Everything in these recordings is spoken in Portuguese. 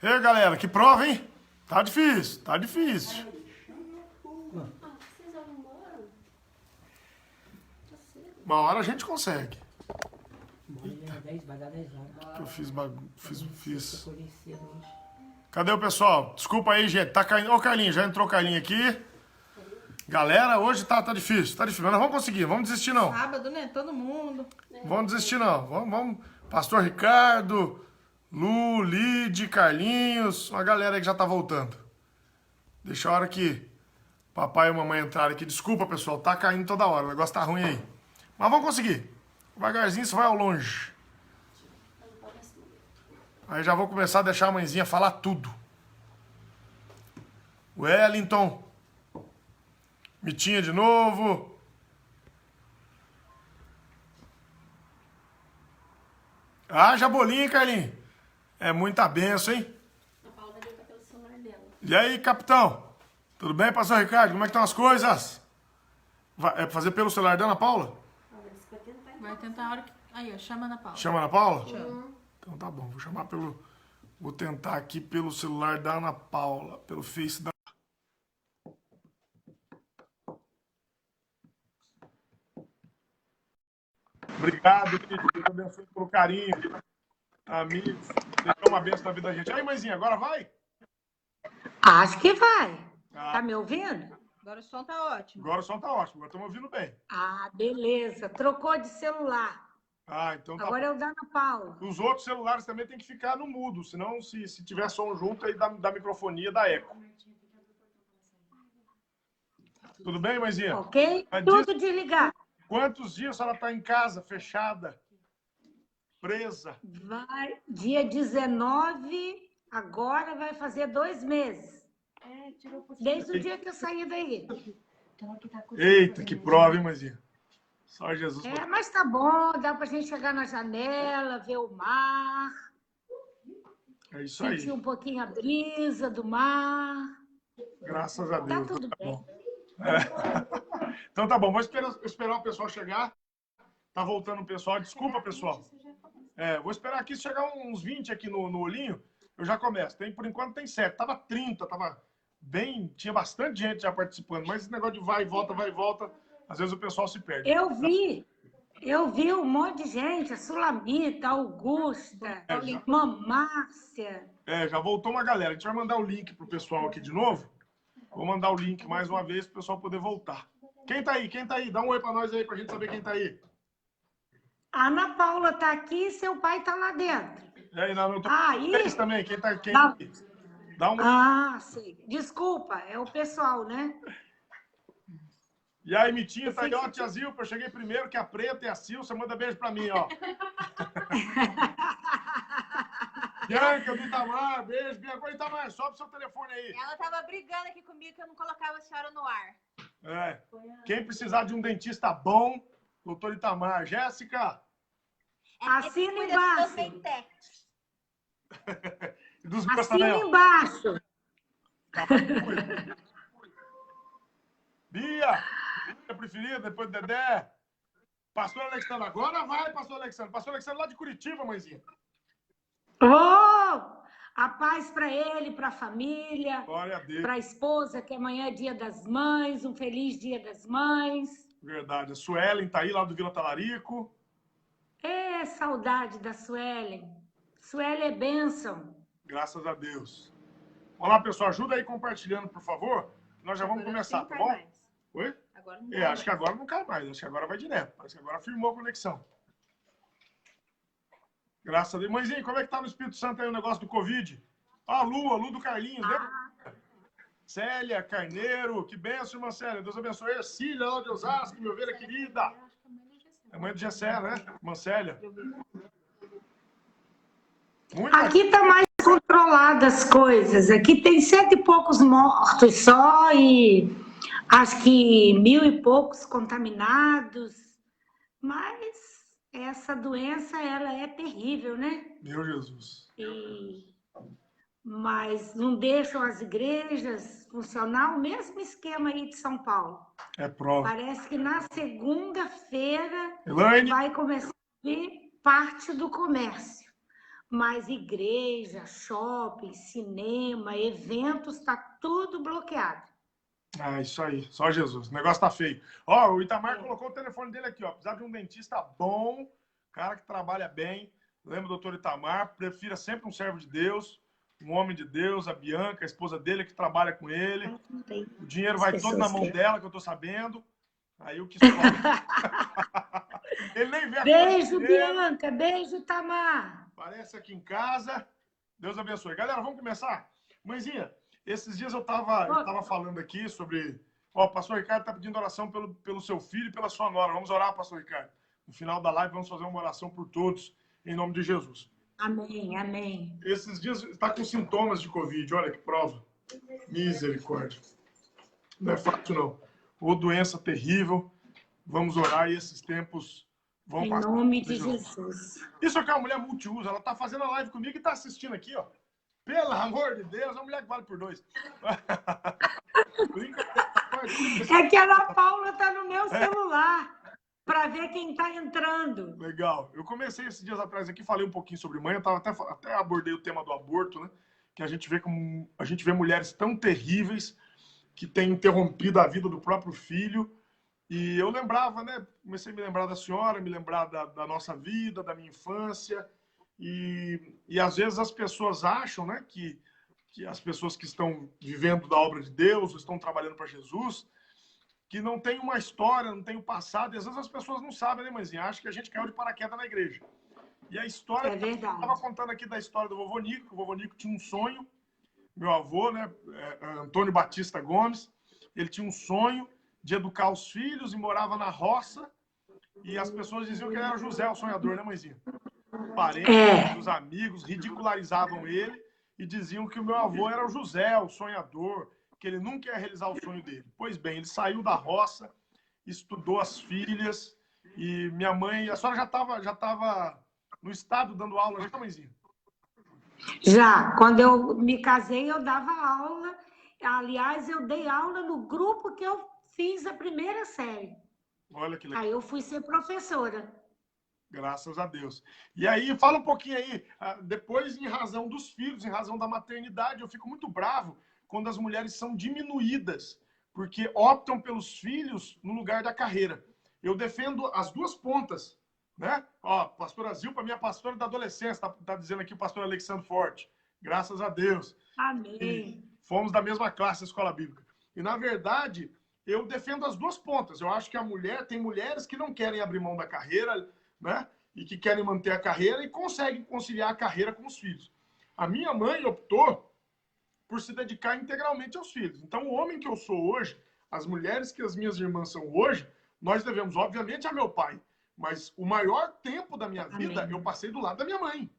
E aí, galera, que prova, hein? Tá difícil, tá difícil. Vocês vão embora? Tá cedo. Uma hora a gente consegue. Vai dar 10 horas. Eu fiz. Acordei cedo hoje. Cadê o pessoal? Desculpa aí, gente. Tá caindo. Ô, Carlinhos, já entrou o Carlinhos aqui. Galera, hoje tá difícil, tá difícil. Mas nós vamos conseguir, vamos desistir não. Sábado, né? Todo mundo. Vamos desistir não. Vamos. Pastor Ricardo, Lu, Lide, Carlinhos, uma galera aí que já tá voltando. Deixa a hora que papai e mamãe entrarem aqui. Desculpa, pessoal, tá caindo toda hora. O negócio tá ruim aí. Mas vamos conseguir. Devagarzinho você vai ao longe. Aí já vou começar a deixar a mãezinha falar tudo. Wellington. Mitinha de novo. Ah, Jabolinha, Carlinhos. É muita benção, hein? A Paula vai ligar pelo celular dela. E aí, capitão? Tudo bem, pastor Ricardo? Como é que estão as coisas? É pra fazer pelo celular da Ana Paula? Ela disse que vai tentar. Vai tentar a hora que... Aí, ó, chama na Paula. Chama a Ana Paula? Chama. Então tá bom, vou chamar pelo... Vou tentar aqui pelo celular da Ana Paula, pelo Face da... Obrigado, querido. Deus abençoe pelo carinho. Amigos, deixou uma benção na vida da gente. Aí, mãezinha, agora vai? Acho que vai. Ah. Tá me ouvindo? Agora o som tá ótimo. Agora o som tá ótimo, agora estamos ouvindo bem. Ah, beleza. Trocou de celular. Ah, então tá Agora bom. é o da Ana Paula. Os outros celulares também tem que ficar no mudo, senão se tiver som junto, aí da microfonia dá eco. Tudo bem, mãezinha? Ok? Mas Tudo desligado. Quantos dias a senhora está em casa, fechada, presa? Vai, dia 19, agora vai fazer 2 meses. Desde o dia que eu saí daí. Eita, que prova, hein, mãezinha? Só Jesus. É, mas tá bom, dá pra gente chegar na janela, ver o mar, É isso aí. sentir um pouquinho a brisa do mar. Graças a Tá Deus. tudo Tá bem. bom. É. Então tá bom, vou esperar o pessoal chegar. Tá voltando o pessoal. Desculpa, pessoal. Vou esperar aqui chegar uns 20 aqui no olhinho. Eu já começo. Por enquanto tem 7. Tava 30, tava bem. Tinha bastante gente já participando, mas esse negócio de vai e volta, às vezes o pessoal se perde. Eu vi um monte de gente, a Sulamita, a Augusta, a irmã Márcia. Já voltou uma galera. A gente vai mandar o link pro pessoal aqui de novo. Vou mandar o link mais uma vez pro pessoal poder voltar. Quem tá aí? Quem tá aí? Dá um oi pra nós aí, pra gente saber quem tá aí. A Ana Paula tá aqui e seu pai tá lá dentro. E aí, não, tô Aí? vocês também. Quem tá Não. aqui? Dá um... Ah, sei. Desculpa, é o pessoal, né? E aí, Mitinha, tá aí, ó, tia Zilpa, eu cheguei primeiro, que a Preta e a Silcia, manda beijo pra mim, ó. Bianca, do Itamar, beijo. Bianca, Itamar, sobe seu telefone aí. Ela tava brigando aqui comigo que eu não colocava a senhora no ar. Quem precisar de um dentista bom, doutor Itamar. Jéssica. Assina embaixo. E dos meus Assina também, ó. embaixo. Bia, minha preferida, depois do Dedé. Pastor Alexandre, agora vai, Pastor Alexandre. Pastor Alexandre lá de Curitiba, mãezinha. Oh, a paz para ele, para a família, Glória a Deus. para a esposa, que amanhã é Dia das Mães, um feliz Dia das Mães. Verdade. A Suelen tá aí, lá do Vila Talarico. Saudade da Suelen. Suelen é bênção. Graças a Deus. Vamos lá, pessoal. Ajuda aí compartilhando, por favor. Nós já vamos Agora começar, não tá cai bom? mais. Oi? Agora não cai Acho que agora não cai mais. Acho que agora vai direto. Parece que agora firmou a conexão. Graças a Deus. Mãezinha, como é que tá no Espírito Santo aí o negócio do Covid? A Lu do Carlinhos, né? Célia Carneiro. Que benção, irmã Célia. Deus abençoe. Cília, lá de Osasco, minha ovelha querida. É mãe do Gessé, né? Irmã Célia. Aqui tá mais controlada as coisas. Aqui tem 100 e poucos mortos só e acho que 1000 e poucos contaminados. Mas essa doença, ela é terrível, né? Meu Jesus. Mas não deixam as igrejas funcionar o mesmo esquema aí de São Paulo. É prova. Parece que na segunda-feira Elaine. vai começar a ver parte do comércio. mas igreja, shopping, cinema, eventos, está tudo bloqueado. Ah, isso aí. Só Jesus. O negócio tá feio. Ó, o Itamar colocou o telefone dele aqui, ó. Precisar de um dentista bom, cara que trabalha bem. Lembra do doutor Itamar? Prefira sempre um servo de Deus, um homem de Deus, a Bianca, a esposa dele, que trabalha com ele. O dinheiro vai todo na mão dela, que eu tô sabendo. Aí o que sobra. Ele nem vê a Beijo, Bianca. Beijo, Itamar. Aparece aqui em casa. Deus abençoe. Galera, vamos começar? Mãezinha, esses dias eu tava falando aqui sobre... Ó, o pastor Ricardo tá pedindo oração pelo seu filho e pela sua nora. Vamos orar, pastor Ricardo. No final da live, vamos fazer uma oração por todos, em nome de Jesus. Amém, amém. Esses dias está com sintomas de Covid. Olha que prova. Misericórdia. Não é fácil, não. Ou doença terrível. Vamos orar e esses tempos vão passar. Em nome de Jesus. Isso aqui é uma mulher multiuso. Ela tá fazendo a live comigo e tá assistindo aqui, ó. Pelo amor de Deus, é uma mulher que vale por 2. É que a Ana Paula tá no meu celular para ver quem está entrando. Legal. Eu comecei esses dias atrás aqui, falei um pouquinho sobre mãe, eu tava até abordei o tema do aborto, né? Que a gente vê mulheres tão terríveis que têm interrompido a vida do próprio filho. E eu lembrava, né? Comecei a me lembrar da senhora, me lembrar da nossa vida, da minha infância. E às vezes as pessoas acham, né, que as pessoas que estão vivendo da obra de Deus, estão trabalhando para Jesus, que não tem uma história, não tem o passado. E às vezes as pessoas não sabem, né, mãezinha? Acham que a gente caiu de paraquedas na igreja. E a história... É verdade. Eu estava contando aqui da história do vovô Nico, que o vovô Nico tinha um sonho. Meu avô, né, Antônio Batista Gomes, ele tinha um sonho de educar os filhos e morava na roça. E as pessoas diziam que ele era José, o sonhador, né, mãezinha? Parentes, os amigos ridicularizavam ele e diziam que o meu avô era o José, o sonhador, que ele nunca ia realizar o sonho dele. Pois bem, ele saiu da roça, estudou as filhas e minha mãe... A senhora já tava no estado dando aula, já, mãezinha? Já. Quando eu me casei, eu dava aula. Aliás, eu dei aula no grupo que eu fiz a primeira série. Olha que legal. Aí eu fui ser professora. Graças a Deus. E aí, fala um pouquinho aí, depois, em razão dos filhos, em razão da maternidade, eu fico muito bravo quando as mulheres são diminuídas, porque optam pelos filhos no lugar da carreira. Eu defendo as duas pontas, né? Ó, pastora Zilpa, minha pastora da adolescência, tá dizendo aqui o pastor Alexandre Forte. Graças a Deus. Amém. E fomos da mesma classe da escola bíblica. E, na verdade, eu defendo as duas pontas. Eu acho que tem mulheres que não querem abrir mão da carreira, né? E que querem manter a carreira e conseguem conciliar a carreira com os filhos. A minha mãe optou por se dedicar integralmente aos filhos. Então, o homem que eu sou hoje, as mulheres que as minhas irmãs são hoje, nós devemos, obviamente, a meu pai. Mas o maior tempo da minha vida, eu passei do lado da minha mãe.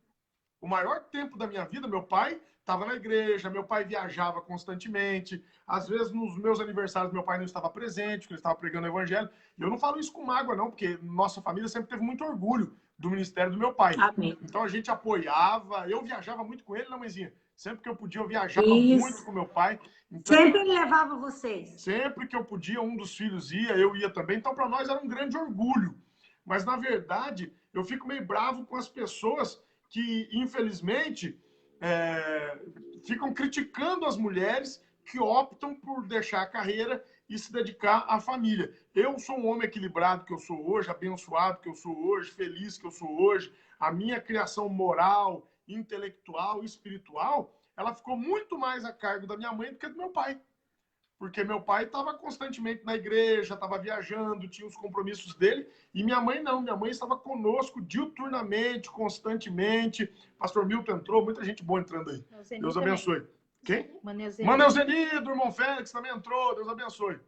O maior tempo da minha vida, meu pai estava na igreja, meu pai viajava constantemente. Às vezes, nos meus aniversários, meu pai não estava presente, porque ele estava pregando o evangelho. E eu não falo isso com mágoa, não, porque nossa família sempre teve muito orgulho do ministério do meu pai. Amém. Então, a gente apoiava. Eu viajava muito com ele, né, mãezinha? Sempre que eu podia, eu viajava muito com meu pai. Então, sempre ele levava vocês. Sempre que eu podia, um dos filhos ia, eu ia também. Então, para nós, era um grande orgulho. Mas, na verdade, eu fico meio bravo com as pessoas que, infelizmente, ficam criticando as mulheres que optam por deixar a carreira e se dedicar à família. Eu sou um homem equilibrado que eu sou hoje, abençoado que eu sou hoje, feliz que eu sou hoje. A minha criação moral, intelectual e espiritual, ela ficou muito mais a cargo da minha mãe do que do meu pai. Porque meu pai estava constantemente na igreja, estava viajando, tinha os compromissos dele, e minha mãe não. Minha mãe estava conosco diuturnamente, constantemente. Pastor Milton entrou, muita gente boa entrando aí. Deus abençoe. Também. Quem? Maneuzenir, do irmão Félix também entrou. Deus abençoe.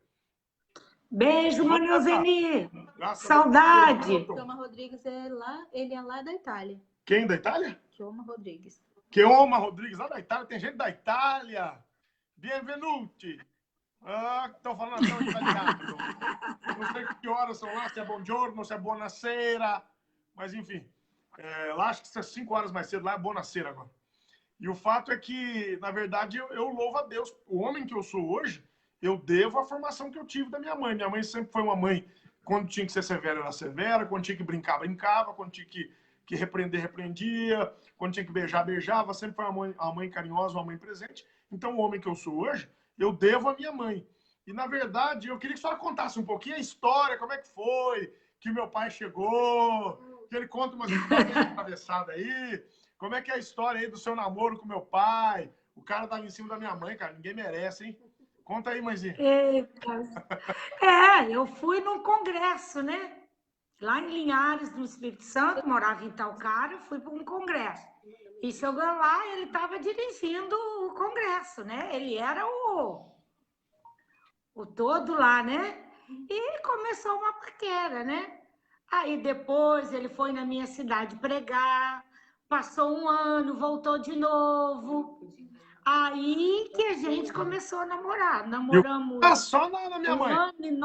Beijo, Maneuzenir. Graças Saudade. Chioma Rodrigues ele é lá da Itália. Quem da Itália? Chioma Rodrigues. Chioma Rodrigues, lá da Itália. Tem gente da Itália. Benvenuti. Estão falando até o italiano. Não sei que horas são lá, se é buongiorno, se é buonasera. Mas, enfim, lá acho que é 5 horas mais cedo, lá é buonasera agora. E o fato é que, na verdade, eu louvo a Deus. O homem que eu sou hoje, eu devo à formação que eu tive da minha mãe. Minha mãe sempre foi uma mãe, quando tinha que ser severa, era severa. Quando tinha que brincar, brincava. Quando tinha que que repreender, repreendia. Quando tinha que beijar, beijava. Sempre foi uma mãe carinhosa, uma mãe presente. Então, o homem que eu sou hoje, eu devo à minha mãe. E, na verdade, eu queria que a senhora contasse um pouquinho a história, como é que foi, que meu pai chegou, que ele conta umas histórias atravessadas aí. Como é que é a história aí do seu namoro com meu pai? O cara tava em cima da minha mãe, cara. Ninguém merece, hein? Conta aí, mãezinha. Eu fui num congresso, né? Lá em Linhares, no Espírito Santo, morava em Itaocara, fui para um congresso. E chegou lá, ele estava dirigindo o congresso, né? Ele era o todo lá, né? E começou uma paquera, né? Aí depois ele foi na minha cidade pregar, passou um ano, voltou de novo. Aí que a gente começou a namorar. Namoramos. E o cara só na minha mãe. Ano e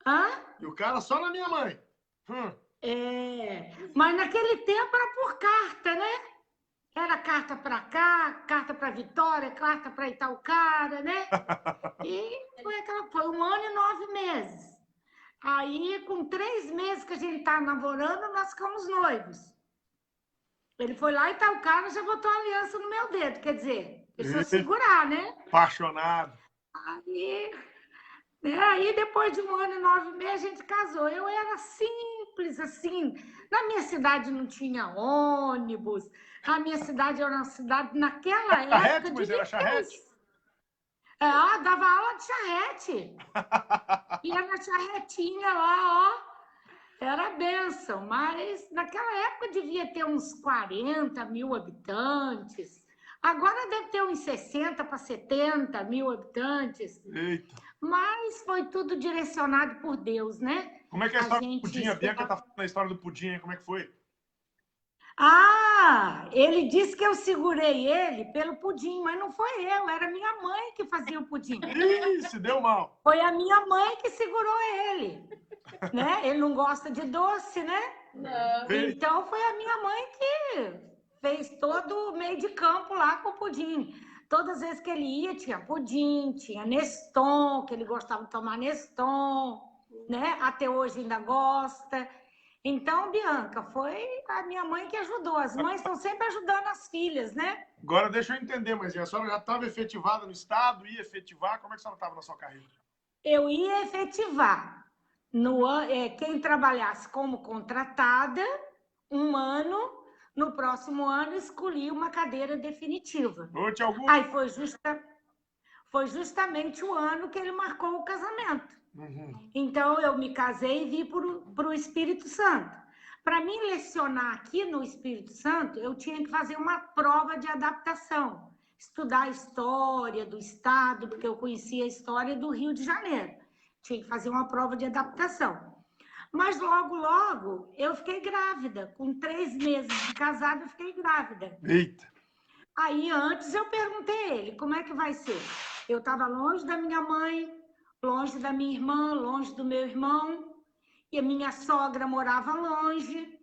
Hã? E o cara só na minha mãe. Mas naquele tempo era por carta, né? Era carta para cá, carta para Vitória, carta para Itaocara, né? E foi 1 ano e 9 meses. Aí, com 3 meses que a gente estava namorando, nós ficamos noivos. Ele foi lá em Itaocara e já botou a aliança no meu dedo, quer dizer, deixa eu segurar, né? Apaixonado. Aí, depois de 1 ano e 9 meses, a gente casou. Eu era simples, assim. Na minha cidade não tinha ônibus. A minha cidade era uma cidade, naquela época... Charrete, mas era charrete? Dava aula de charrete. Ia na charretinha lá, ó. Era bênção. Mas naquela época devia ter uns 40 mil habitantes. Agora deve ter uns 60 para 70 mil habitantes. Eita. Mas foi tudo direcionado por Deus, né? Como é que é a história do pudim? A Bianca tá falando a história do pudim, como é que foi? Ele disse que eu segurei ele pelo pudim, mas não foi eu, era minha mãe que fazia o pudim. Ih, se deu mal. Foi a minha mãe que segurou ele, né? Ele não gosta de doce, né? Não. Então foi a minha mãe que fez todo o meio de campo lá com o pudim. Todas as vezes que ele ia, tinha pudim, tinha Neston, que ele gostava de tomar Neston, né? Até hoje ainda gosta. Então, Bianca, foi a minha mãe que ajudou. As mães estão sempre ajudando as filhas, né? Agora, deixa eu entender, mas a senhora já estava efetivada no Estado, ia efetivar? Como é que a senhora estava na sua carreira? Eu ia efetivar. Quem trabalhasse como contratada, 1 ano, no próximo ano escolhi uma cadeira definitiva. Ô, tia Augusto. Aí foi justamente o ano que ele marcou o casamento. Então, eu me casei e vim para o Espírito Santo. Para mim lecionar aqui no Espírito Santo, eu tinha que fazer uma prova de adaptação. Estudar a história do estado, porque eu conhecia a história do Rio de Janeiro. Tinha que fazer uma prova de adaptação. Mas logo, logo, eu fiquei grávida. Com 3 meses de casada, eu fiquei grávida. Eita. Aí, antes, eu perguntei a ele, como é que vai ser? Eu estava longe da minha mãe, longe da minha irmã, longe do meu irmão, e a minha sogra morava longe.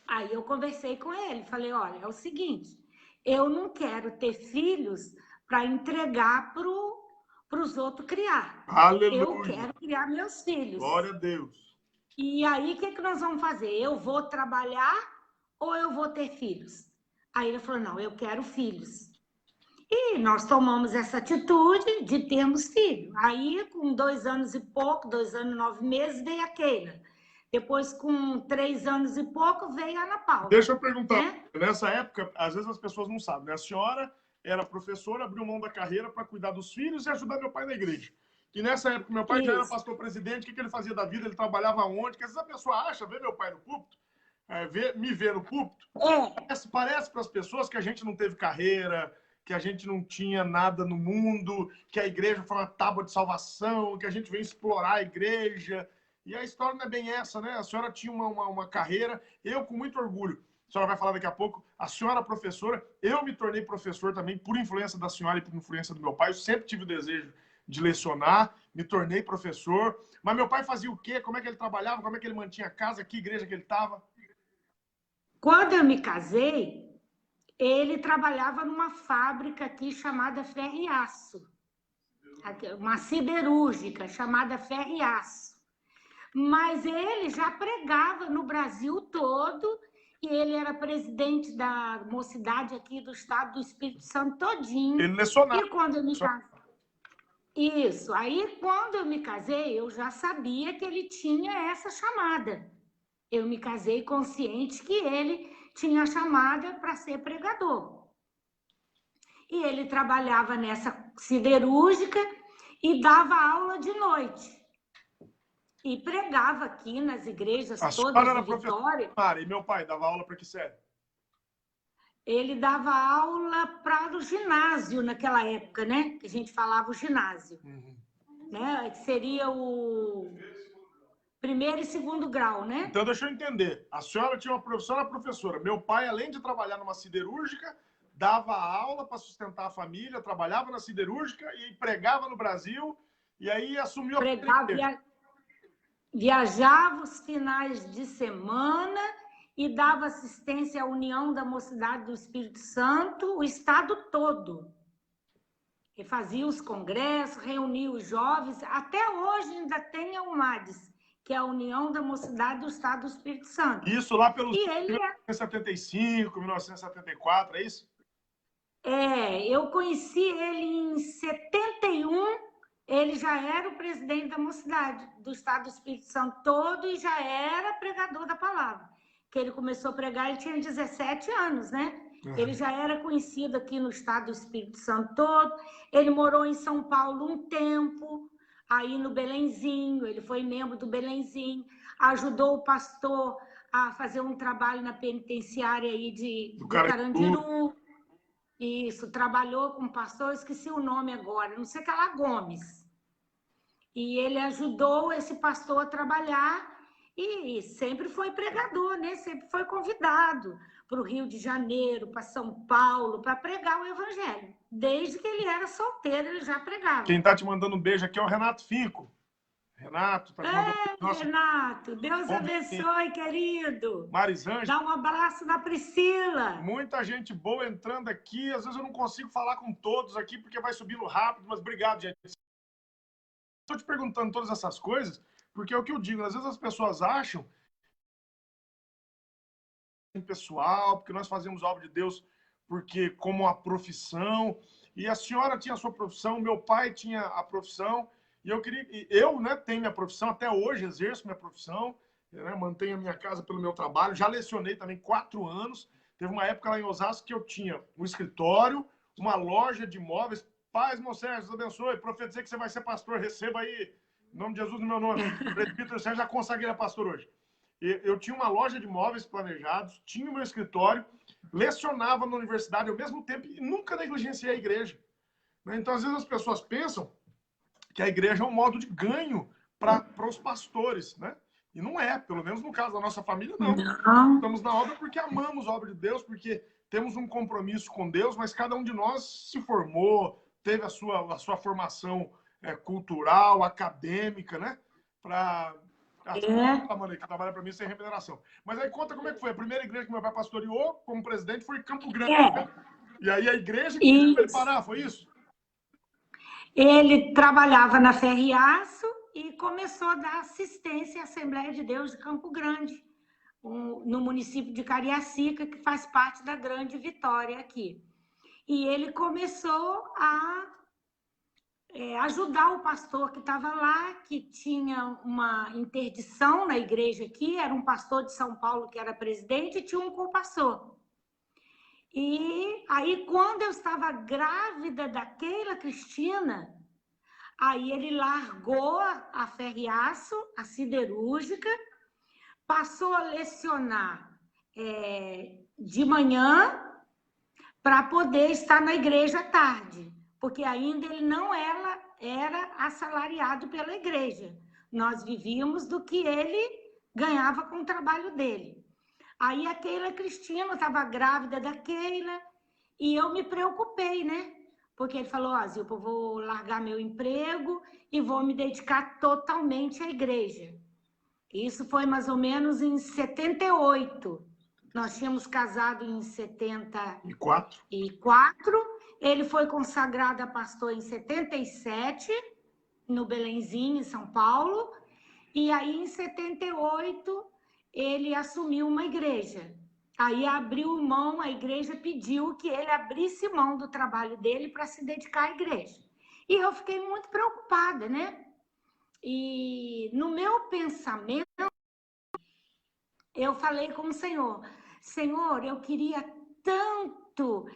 Aí eu conversei com ele, falei, olha, é o seguinte, eu não quero ter filhos para entregar para os outros criar. Aleluia. Eu quero criar meus filhos. Glória a Deus. E aí, o que nós vamos fazer? Eu vou trabalhar ou eu vou ter filhos? Aí ele falou, não, eu quero filhos. E nós tomamos essa atitude de termos filho. Aí, com 2 anos e pouco, 2 anos e 9 meses, veio a Keila. Depois, com 3 anos e pouco, veio a Ana Paula. Deixa eu perguntar. Nessa época, às vezes as pessoas não sabem, né? A senhora era professora, abriu mão da carreira para cuidar dos filhos e ajudar meu pai na igreja. E nessa época, meu pai já era pastor presidente, o que ele fazia da vida? Ele trabalhava onde? Porque às vezes a pessoa acha, vê meu pai no púlpito, me vê no púlpito, parece para as pessoas que a gente não teve carreira, que a gente não tinha nada no mundo, que a igreja foi uma tábua de salvação, que a gente veio explorar a igreja. E a história não é bem essa, né? A senhora tinha uma carreira, eu com muito orgulho. A senhora vai falar daqui a pouco. A senhora professora, eu me tornei professor também por influência da senhora e por influência do meu pai. Eu sempre tive o desejo de lecionar, me tornei professor. Mas meu pai fazia o quê? Como é que ele trabalhava? Como é que ele mantinha a casa? Que igreja que ele estava? Quando eu me casei, ele trabalhava numa fábrica aqui chamada Ferro e Aço. Uma siderúrgica chamada Ferro e Aço. Mas ele já pregava no Brasil todo E ele era presidente da mocidade aqui do estado do Espírito Santo todinho. Ele lecionava. E quando eu me casei... Isso. Aí, quando eu me casei, eu já sabia que ele tinha essa chamada. Eu me casei consciente que ele tinha chamada para ser pregador. E ele trabalhava nessa siderúrgica e dava aula de noite. E pregava aqui nas igrejas todas de Vitória. E meu pai dava aula para que série? Ele dava aula para o ginásio naquela época, né? Que a gente falava o ginásio. Né? Que seria o primeiro e segundo grau, né? Então, deixa eu entender. A senhora tinha uma profissão, era professora. Meu pai, além de trabalhar numa siderúrgica, dava aula para sustentar a família, trabalhava na siderúrgica e pregava no Brasil. E aí assumiu a... Viajava os finais de semana e dava assistência à União da Mocidade do Espírito Santo, o estado todo. E fazia os congressos, reunia os jovens. Até hoje ainda tem a UMADES, que é a União da Mocidade do Estado do Espírito Santo. Isso lá pelos 1975, 1974, é isso? Eu conheci ele em 71. Ele já era o presidente da mocidade do Estado do Espírito Santo todo e já era pregador da palavra. Que ele começou a pregar, ele tinha 17 anos, né? Ele já era conhecido aqui no Estado do Espírito Santo todo. Ele morou em São Paulo um tempo, aí no Belenzinho, ele foi membro do Belenzinho, ajudou o pastor a fazer um trabalho na penitenciária aí do Carandiru. Isso, trabalhou com o pastor, esqueci o nome agora, não sei que lá, Gomes. E ele ajudou esse pastor a trabalhar e sempre foi pregador, né? Sempre foi convidado para o Rio de Janeiro, para São Paulo, para pregar o evangelho. Desde que ele era solteiro, ele já pregava. Quem está te mandando um beijo aqui é o Renato Finco. Renato, tá te mandando... Renato, Deus abençoe, querido. Marisângela. Dá um abraço na Priscila. Muita gente boa entrando aqui. Às vezes eu não consigo falar com todos aqui, porque vai subindo rápido, mas obrigado, gente. Estou te perguntando todas essas coisas, porque é o que eu digo. Às vezes as pessoas acham pessoal, porque nós fazemos obra de Deus porque como uma profissão. E a senhora tinha a sua profissão, meu pai tinha a profissão. E eu tenho minha profissão, até hoje exerço minha profissão, né, mantenho a minha casa pelo meu trabalho, já lecionei também 4 anos, teve uma época lá em Osasco que eu tinha um escritório, uma loja de imóveis. Paz, irmão Sérgio, Deus abençoe, profetizei que você vai ser pastor, receba aí, em nome de Jesus, no meu nome. O presbítero Sérgio já consagrei a pastor hoje. Eu tinha uma loja de imóveis planejados, tinha o meu escritório, lecionava na universidade ao mesmo tempo e nunca negligenciei a igreja. Então, às vezes as pessoas pensam que a igreja é um modo de ganho para os pastores, né? E não é, pelo menos no caso da nossa família, não. Estamos na obra porque amamos a obra de Deus, porque temos um compromisso com Deus, mas cada um de nós se formou, teve a sua formação cultural, acadêmica, né? Para mano, que trabalha para mim sem remuneração. Mas aí conta como é que foi. A primeira igreja que meu pai pastoreou como presidente foi em Campo Grande. Né? E aí a igreja que pediu para ele parar, foi isso? Ele trabalhava na Ferriaço e começou a dar assistência à Assembleia de Deus de Campo Grande, no município de Cariacica, que faz parte da Grande Vitória aqui. E ele começou a ajudar o pastor que estava lá, que tinha uma interdição na igreja aqui, era um pastor de São Paulo que era presidente e tinha um co-pastor. E aí, quando eu estava grávida da Keila Cristina, aí ele largou a Ferriaço, a siderúrgica, passou a lecionar de manhã para poder estar na igreja à tarde, porque ainda ele não era assalariado pela igreja. Nós vivíamos do que ele ganhava com o trabalho dele. Aí a Keila Cristina estava grávida da Keila e eu me preocupei, né? Porque ele falou, Zilpa, eu vou largar meu emprego e vou me dedicar totalmente à igreja. Isso foi mais ou menos em 78. Nós tínhamos casado em 74. Ele foi consagrado a pastor em 77, no Belenzinho, em São Paulo. E aí, em 78... ele assumiu uma igreja. Aí abriu mão, a igreja pediu que ele abrisse mão do trabalho dele para se dedicar à igreja. E eu fiquei muito preocupada, né? E no meu pensamento, eu falei com o Senhor, Senhor, eu queria tanto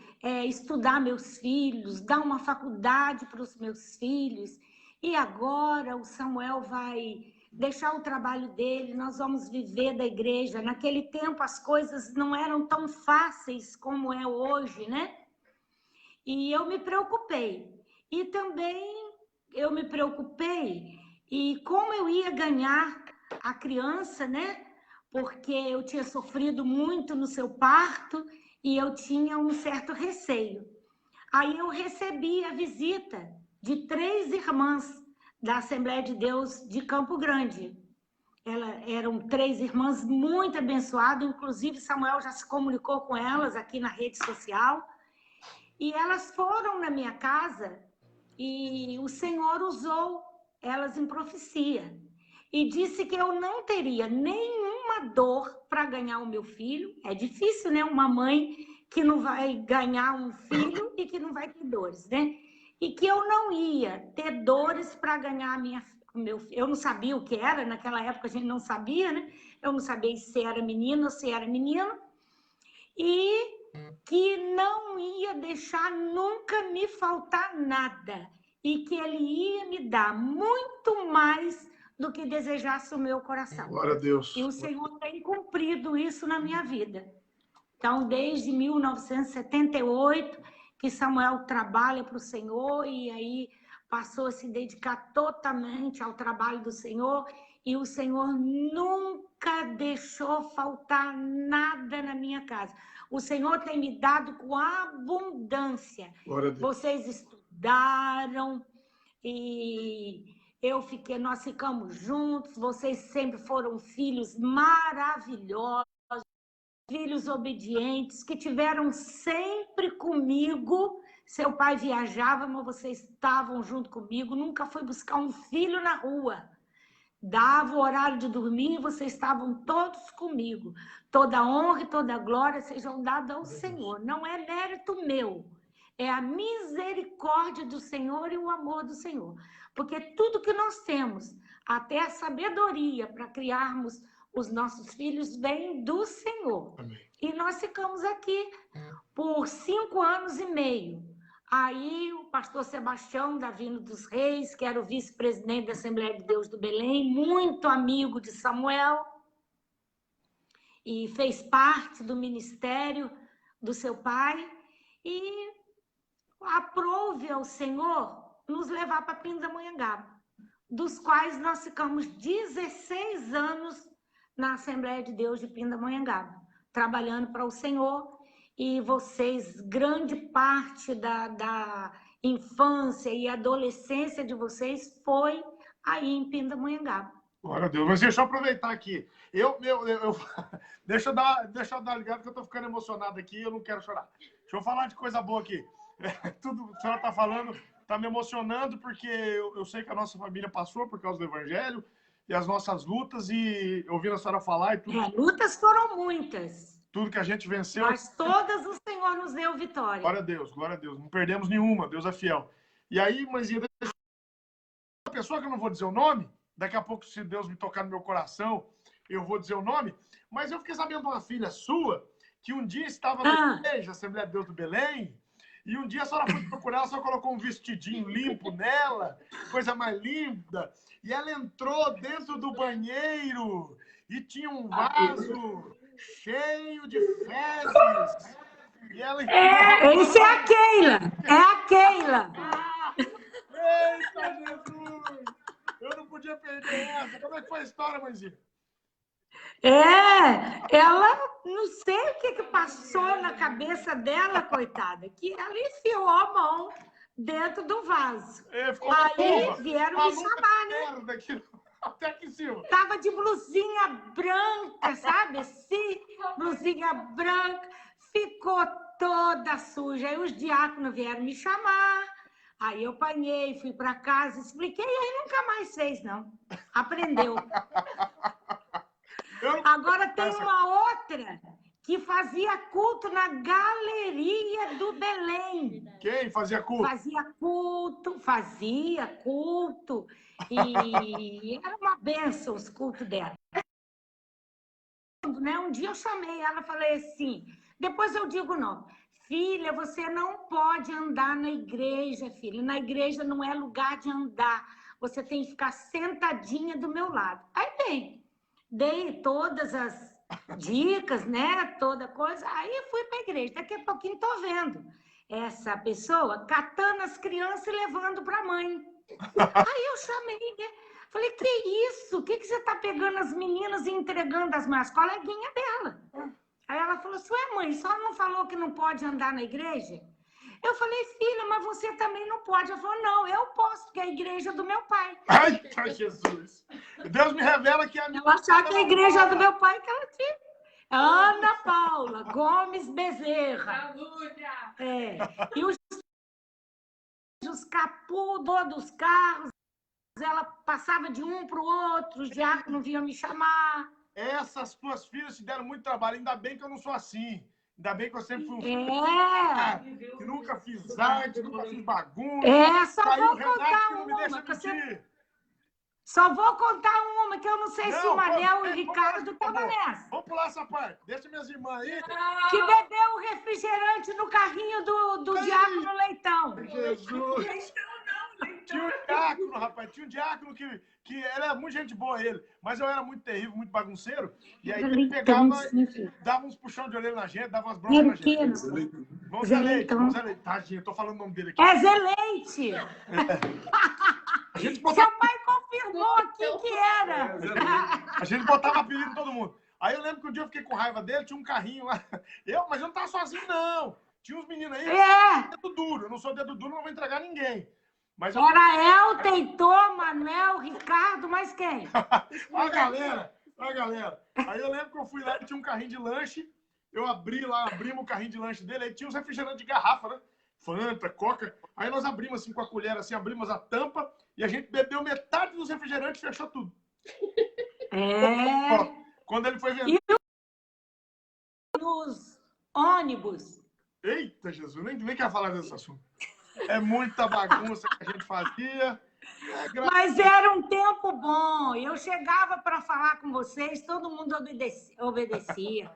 estudar meus filhos, dar uma faculdade para os meus filhos, e agora o Samuel vai deixar o trabalho dele, nós vamos viver da igreja. Naquele tempo as coisas não eram tão fáceis como é hoje, né? E eu me preocupei. E também eu me preocupei e como eu ia ganhar a criança, né? Porque eu tinha sofrido muito no seu parto e eu tinha um certo receio. Aí eu recebi a visita de 3 irmãs da Assembleia de Deus de Campo Grande. Eram 3 irmãs muito abençoadas, inclusive Samuel já se comunicou com elas aqui na rede social. E elas foram na minha casa e o Senhor usou elas em profecia. E disse que eu não teria nenhuma dor para ganhar o meu filho. É difícil, né? Uma mãe que não vai ganhar um filho e que não vai ter dores, né? E que eu não ia ter dores para ganhar o meu filho. Eu não sabia o que era, naquela época a gente não sabia, né? Eu não sabia se era menino ou se era menino. E que não ia deixar nunca me faltar nada. E que ele ia me dar muito mais do que desejasse o meu coração. Glória a Deus. E o Senhor tem cumprido isso na minha vida. Então, desde 1978, que Samuel trabalha para o Senhor e aí passou a se dedicar totalmente ao trabalho do Senhor e o Senhor nunca deixou faltar nada na minha casa. O Senhor tem me dado com abundância. Glória a Deus. Vocês estudaram e nós ficamos juntos, vocês sempre foram filhos maravilhosos, filhos obedientes, que tiveram sempre comigo. Seu pai viajava, mas vocês estavam junto comigo, nunca foi buscar um filho na rua. Dava o horário de dormir e vocês estavam todos comigo. Toda honra e toda glória sejam dadas ao Senhor. Não é mérito meu, é a misericórdia do Senhor e o amor do Senhor. Porque tudo que nós temos, até a sabedoria para criarmos os nossos filhos, vem do Senhor. Amém. E nós ficamos aqui por 5 anos e meio. Aí o pastor Sebastião Davino dos Reis, que era o vice-presidente da Assembleia de Deus do Belém, muito amigo de Samuel, e fez parte do ministério do seu pai, e aprove ao Senhor nos levar para Pindamonhangaba, dos quais nós ficamos 16 anos na Assembleia de Deus de Pindamonhangaba, trabalhando para o Senhor. E vocês, grande parte da infância e adolescência de vocês foi aí em Pindamonhangaba. Glória a Deus. Mas deixa eu aproveitar aqui. Deixa eu dar ligado que eu estou ficando emocionado aqui e eu não quero chorar. Deixa eu falar de coisa boa aqui. Tudo que a senhora está falando está me emocionando, porque eu sei que a nossa família passou por causa do Evangelho e as nossas lutas, e ouvindo a senhora falar e tudo. Lutas foram muitas. Tudo que a gente venceu. Mas todas o Senhor nos deu vitória. Glória a Deus, glória a Deus. Não perdemos nenhuma, Deus é fiel. E aí, mãezinha, uma pessoa que eu não vou dizer o nome, daqui a pouco, se Deus me tocar no meu coração, eu vou dizer o nome, mas eu fiquei sabendo de uma filha sua, que um dia estava na igreja, Assembleia de Deus do Belém, e um dia a senhora foi procurar, ela só colocou um vestidinho limpo nela, coisa mais linda, e ela entrou dentro do banheiro e tinha um vaso cheio de fezes. E ela... Esse é a Keila! É a Keila! Eita, Jesus! Eu não podia perder essa. Como é que foi a história, mãezinha? Ela, não sei o que passou na cabeça dela, coitada, que ela enfiou a mão dentro do vaso. Aí vieram me chamar, né? Até aqui em cima. Tava de blusinha branca, sabe? Assim, blusinha branca, ficou toda suja. Aí os diáconos vieram me chamar. Aí eu apanhei, fui para casa, expliquei, e aí nunca mais fez, não. Aprendeu. Agora tem uma outra que fazia culto na Galeria do Belém. Quem fazia culto? Fazia culto. E era uma bênção os cultos dela. Né? Um dia eu chamei ela e falei assim, depois eu digo não. Filha, você não pode andar na igreja, filha. Na igreja não é lugar de andar. Você tem que ficar sentadinha do meu lado. Aí bem, dei todas as dicas, né? Toda coisa. Aí fui para a igreja. Daqui a pouquinho tô vendo essa pessoa catando as crianças e levando para a mãe. Aí eu chamei, né? Falei, que isso? O que você está pegando as meninas e entregando as coleguinhas dela? Aí ela falou assim, ué, mãe, só não falou que não pode andar na igreja? Eu falei, filha, mas você também não pode. Ela falou, não, eu posso, porque é a igreja do meu pai. Ai, Jesus. Deus me revela que a minha... Ela achava que a igreja do meu pai que ela tinha. Ana Paula Gomes Bezerra. É. E os capuz dos carros, ela passava de um para o outro, os diáconos vinham me chamar. Essas tuas filhas te deram muito trabalho. Ainda bem que eu não sou assim. Ainda bem que eu sempre fui um filho que nunca fiz arte, nunca fiz bagunça. Só Aí vou o Renato contar que não me deixa mentir. Só vou contar uma, que eu não sei se o Manel e o Ricardo estavam nessa. Vamos pular essa parte. Deixa minhas irmãs aí. Que bebeu o refrigerante no carrinho do diácono Leitão. Jesus. Tinha um diácono, rapaz. Tinha um diácono que ele era muito gente boa, ele. Mas eu era muito terrível, muito bagunceiro. E aí ele pegava, dava uns puxão de orelha na gente, dava umas broncas na gente. Vamos Zé Leite. Tadinho, eu tô falando o nome dele aqui. É Zé Leite. Seu pai confirmou aqui que era. A gente botava apelido em todo mundo. Aí eu lembro que um dia eu fiquei com raiva dele, tinha um carrinho lá. Mas eu não tava sozinho, não. Tinha uns meninos aí, dedo duro. Eu não sou dedo duro, não vou entregar ninguém. Mas era Elton, Tom, Manuel, Ricardo, mais quem? a galera. Aí eu lembro que eu fui lá e tinha um carrinho de lanche. Eu abrimos o carrinho de lanche dele, aí tinha uns refrigerantes de garrafa, né? Fanta, Coca. Aí nós abrimos assim com a colher, assim, abrimos a tampa e a gente bebeu metade dos refrigerantes e fechou tudo. Quando ele foi vender. E nos ônibus? Eita, Jesus, nem quero falar desse assunto. É muita bagunça que a gente fazia. Mas era um tempo bom. Eu chegava para falar com vocês, todo mundo obedecia.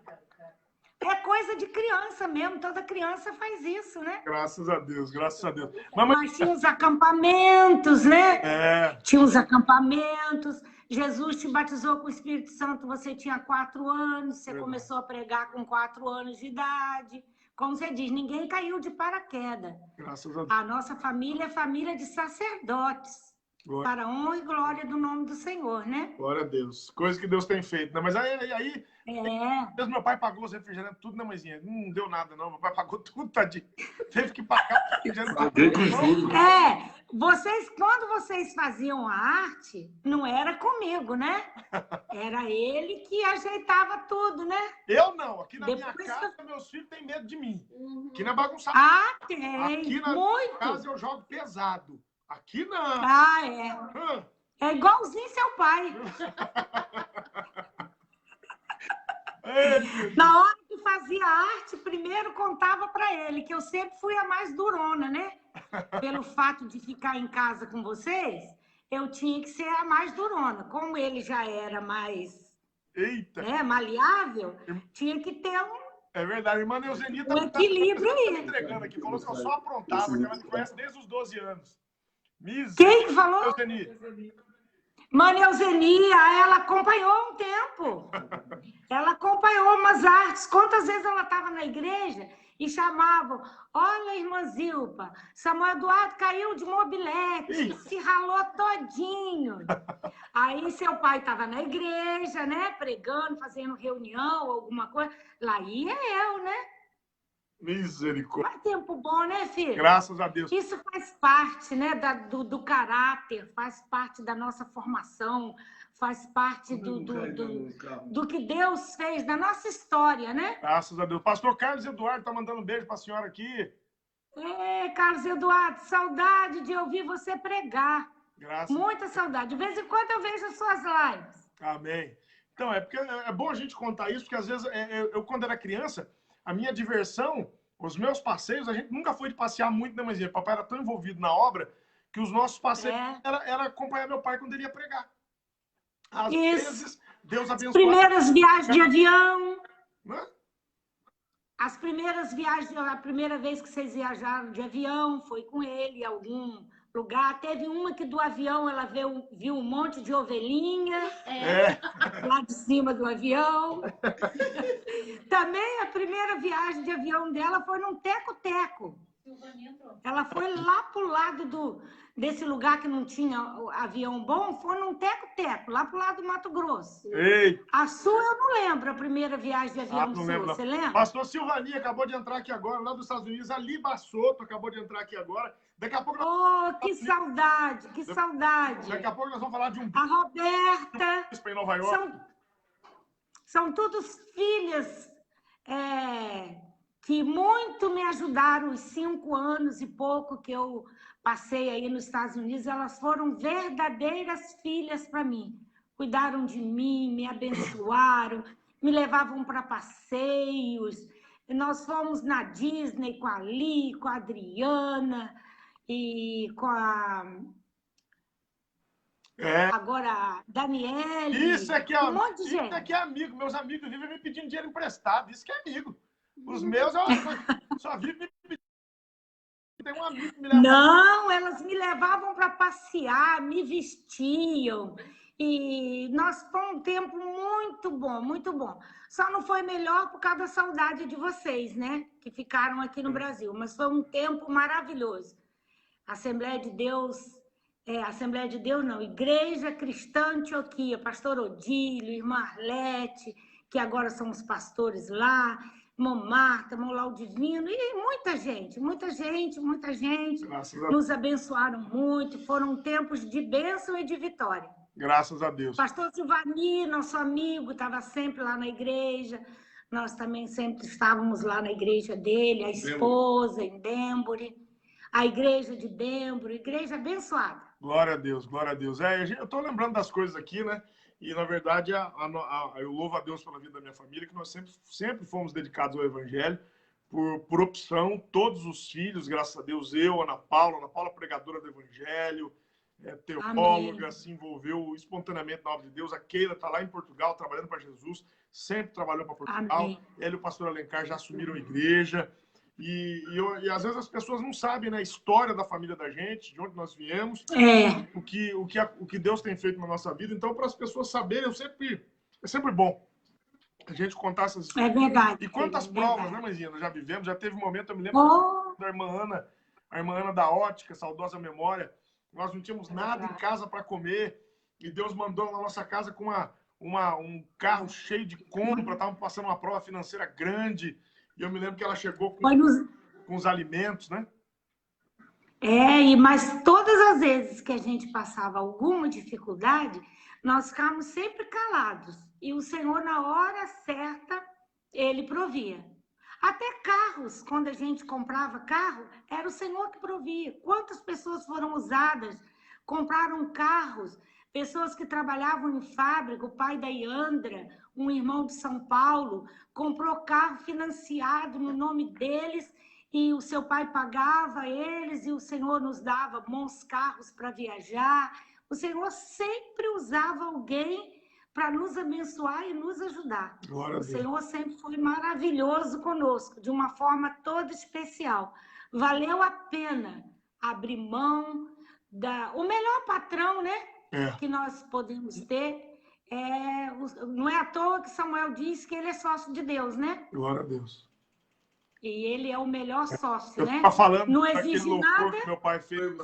É coisa de criança mesmo, toda criança faz isso, né? Graças a Deus, graças a Deus. Mas tinha os acampamentos, né? Tinha os acampamentos. Jesus te batizou com o Espírito Santo, você tinha 4 anos, você começou a pregar com 4 anos de idade. Como você diz, ninguém caiu de paraquedas. Graças a Deus. A nossa família é família de sacerdotes. Glória. Para a honra e glória do nome do Senhor, né? Glória a Deus. Coisa que Deus tem feito, né? Mas aí Deus, meu pai pagou os refrigerantes, tudo, né, mãezinha? Não deu nada, não. Meu pai pagou tudo, tadinho. Teve que pagar o refrigerante. Quando vocês faziam a arte, não era comigo, né? Era ele que ajeitava tudo, né? Eu não. Aqui na minha casa, meus filhos têm medo de mim. Aqui não é bagunçado. Tem. Aqui na minha casa eu jogo pesado. Aqui não. É igualzinho seu pai. Na hora que fazia arte, primeiro contava para ele que eu sempre fui a mais durona, né? Pelo fato de ficar em casa com vocês, eu tinha que ser a mais durona. Como ele já era mais maleável, tinha que ter É verdade, a irmã Neuzeni um equilíbrio aí. Entregando aqui, falou que eu só aprontava, que ela me conhece desde os 12 anos. Quem falou? Maneuzeni, ela acompanhou um tempo. Ela acompanhou umas artes. Quantas vezes ela estava na igreja e chamavam, olha, irmã Zilpa, Samuel Eduardo caiu de mobilete, se ralou todinho. Aí seu pai estava na igreja, né, pregando, fazendo reunião, alguma coisa. Lá ia eu, né? Misericórdia. Faz tempo bom, né, filho? Graças a Deus. Isso faz parte, né, do caráter, faz parte da nossa formação, faz parte do que Deus fez, da nossa história, né? Graças a Deus. Pastor Carlos Eduardo está mandando um beijo para a senhora aqui. Carlos Eduardo, saudade de ouvir você pregar. Graças. Muita saudade. De vez em quando eu vejo as suas lives. Amém. Então, é porque é bom a gente contar isso, porque às vezes, eu quando era criança, a minha diversão, os meus passeios, a gente nunca foi de passear muito, né, mãezinha? Papai era tão envolvido na obra que os nossos passeios era acompanhar meu pai quando ele ia pregar. Às vezes, Deus abençoe. Primeiras viagens de avião. Hã? As primeiras viagens, a primeira vez que vocês viajaram de avião, foi com ele, em algum lugar. Teve uma que do avião ela viu um monte de ovelhinha lá de cima do avião. Também a primeira viagem de avião dela foi num teco-teco. Ela foi lá para o lado desse lugar que não tinha avião bom, foi num teco-teco, lá para o lado do Mato Grosso. Ei. A sua eu não lembro, a primeira viagem de avião sua, lembro. Você lembra? Pastor Silvani acabou de entrar aqui agora, lá dos Estados Unidos. A Liba Soto acabou de entrar aqui agora. Daqui a pouco... Que saudade, que saudade. Daqui a pouco nós vamos falar de um... A Roberta... em Nova York. São todas filhas que muito me ajudaram os 5 anos e pouco que eu passei aí nos Estados Unidos. Elas foram verdadeiras filhas para mim. Cuidaram de mim, me abençoaram, me levavam para passeios. Nós fomos na Disney com a Li, com a Adriana e com a... Agora, a Daniele. Isso aqui é um monte de gente. Isso aqui é amigo. Meus amigos vivem me pedindo dinheiro emprestado. Isso que é amigo. Os meus, eu só vivo me pedindo. Tem um amigo que me leva... Não, elas me levavam para passear, me vestiam. E foi um tempo muito bom, muito bom. Só não foi melhor por causa da saudade de vocês, né? Que ficaram aqui no Brasil. Mas foi um tempo maravilhoso. Assembleia de Deus não, Igreja Cristã Antioquia, pastor Odílio, irmã Arlete, que agora são os pastores lá, irmã Marta, irmão Laudivino, e muita gente nos abençoaram muito, foram tempos de bênção e de vitória. Graças a Deus. Pastor Silvani, nosso amigo, estava sempre lá na igreja, nós também sempre estávamos lá na igreja dele, a esposa em Denbury, a igreja de Denbury, igreja abençoada. Glória a Deus, glória a Deus. Eu estou lembrando das coisas aqui, né? E, na verdade, eu louvo a Deus pela vida da minha família, que nós sempre fomos dedicados ao Evangelho, por opção, todos os filhos, graças a Deus, eu, Ana Paula pregadora do Evangelho, teóloga, se envolveu espontaneamente na obra de Deus. A Keila está lá em Portugal, trabalhando para Jesus, sempre trabalhou para Portugal. Amém. Ele e o pastor Alencar já assumiram a igreja. E às vezes as pessoas não sabem, né, a história da família da gente, de onde nós viemos, o que Deus tem feito na nossa vida. Então, para as pessoas saberem, é sempre bom a gente contar essas histórias. É verdade. E quantas provas, né, mãezinha? Nós já vivemos, já teve um momento, eu me lembro da irmã Ana da Ótica, saudosa memória. Nós não tínhamos nada em casa para comer e Deus mandou na nossa casa com um carro cheio de compra, estávamos passando uma prova financeira grande. E eu me lembro que ela chegou com os alimentos, né? Mas todas as vezes que a gente passava alguma dificuldade, nós ficávamos sempre calados. E o Senhor, na hora certa, Ele provia. Até carros, quando a gente comprava carro, era o Senhor que provia. Quantas pessoas foram usadas, compraram carros, pessoas que trabalhavam em fábrica, o pai da Iandra, um irmão de São Paulo, comprou carro financiado no nome deles e o seu pai pagava eles e o Senhor nos dava bons carros para viajar. O Senhor sempre usava alguém para nos abençoar e nos ajudar. Glória a Deus. O Senhor sempre foi maravilhoso conosco, de uma forma toda especial. Valeu a pena abrir mão o melhor patrão, né? Que nós podemos ter. Não é à toa que Samuel diz que ele é sócio de Deus, né? Glória a Deus. E ele é o melhor sócio, né? Eu falando não daquele exige louvor nada. que meu pai fez